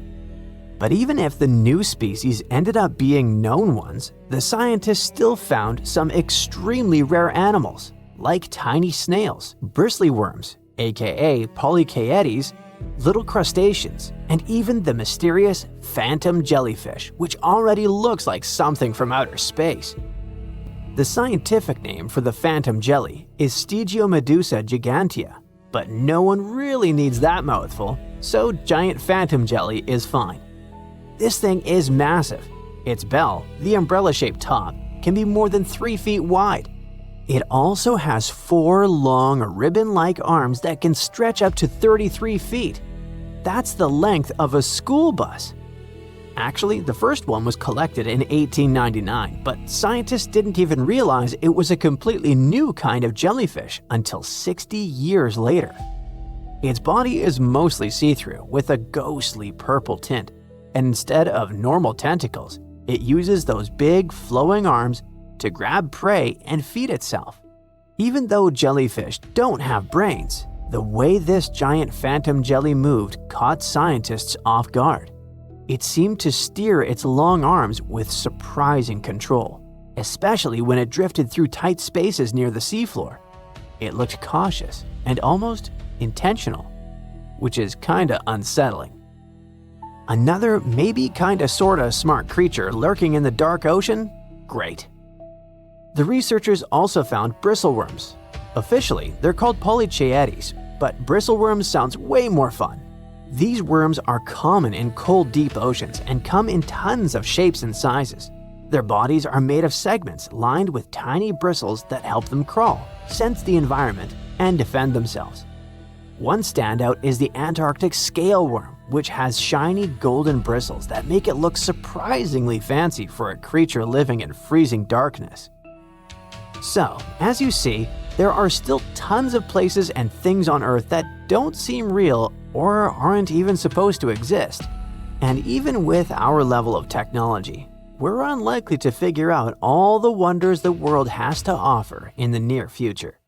But even if the new species ended up being known ones, the scientists still found some extremely rare animals, like tiny snails, bristly worms, aka polychaetes, little crustaceans, and even the mysterious phantom jellyfish, which already looks like something from outer space. The scientific name for the phantom jelly is Stygiomedusa gigantea, but no one really needs that mouthful, so giant phantom jelly is fine. This thing is massive. Its bell, the umbrella-shaped top, can be more than 3 feet wide. It also has 4 long ribbon-like arms that can stretch up to 33 feet. That's the length of a school bus. Actually, the first one was collected in 1899, but scientists didn't even realize it was a completely new kind of jellyfish until 60 years later. Its body is mostly see-through with a ghostly purple tint, and instead of normal tentacles, it uses those big flowing arms to grab prey and feed itself. Even though jellyfish don't have brains, the way this giant phantom jelly moved caught scientists off guard. It seemed to steer its long arms with surprising control, especially when it drifted through tight spaces near the seafloor. It looked cautious and almost intentional, which is kinda unsettling. Another maybe kinda sorta smart creature lurking in the dark ocean? Great. The researchers also found bristleworms. Officially, they're called polychaetes, but bristleworms sounds way more fun. These worms are common in cold, deep oceans and come in tons of shapes and sizes. Their bodies are made of segments lined with tiny bristles that help them crawl, sense the environment, and defend themselves. One standout is the Antarctic scale worm, which has shiny golden bristles that make it look surprisingly fancy for a creature living in freezing darkness. So, as you see, there are still tons of places and things on Earth that don't seem real or aren't even supposed to exist. And even with our level of technology, we're unlikely to figure out all the wonders the world has to offer in the near future.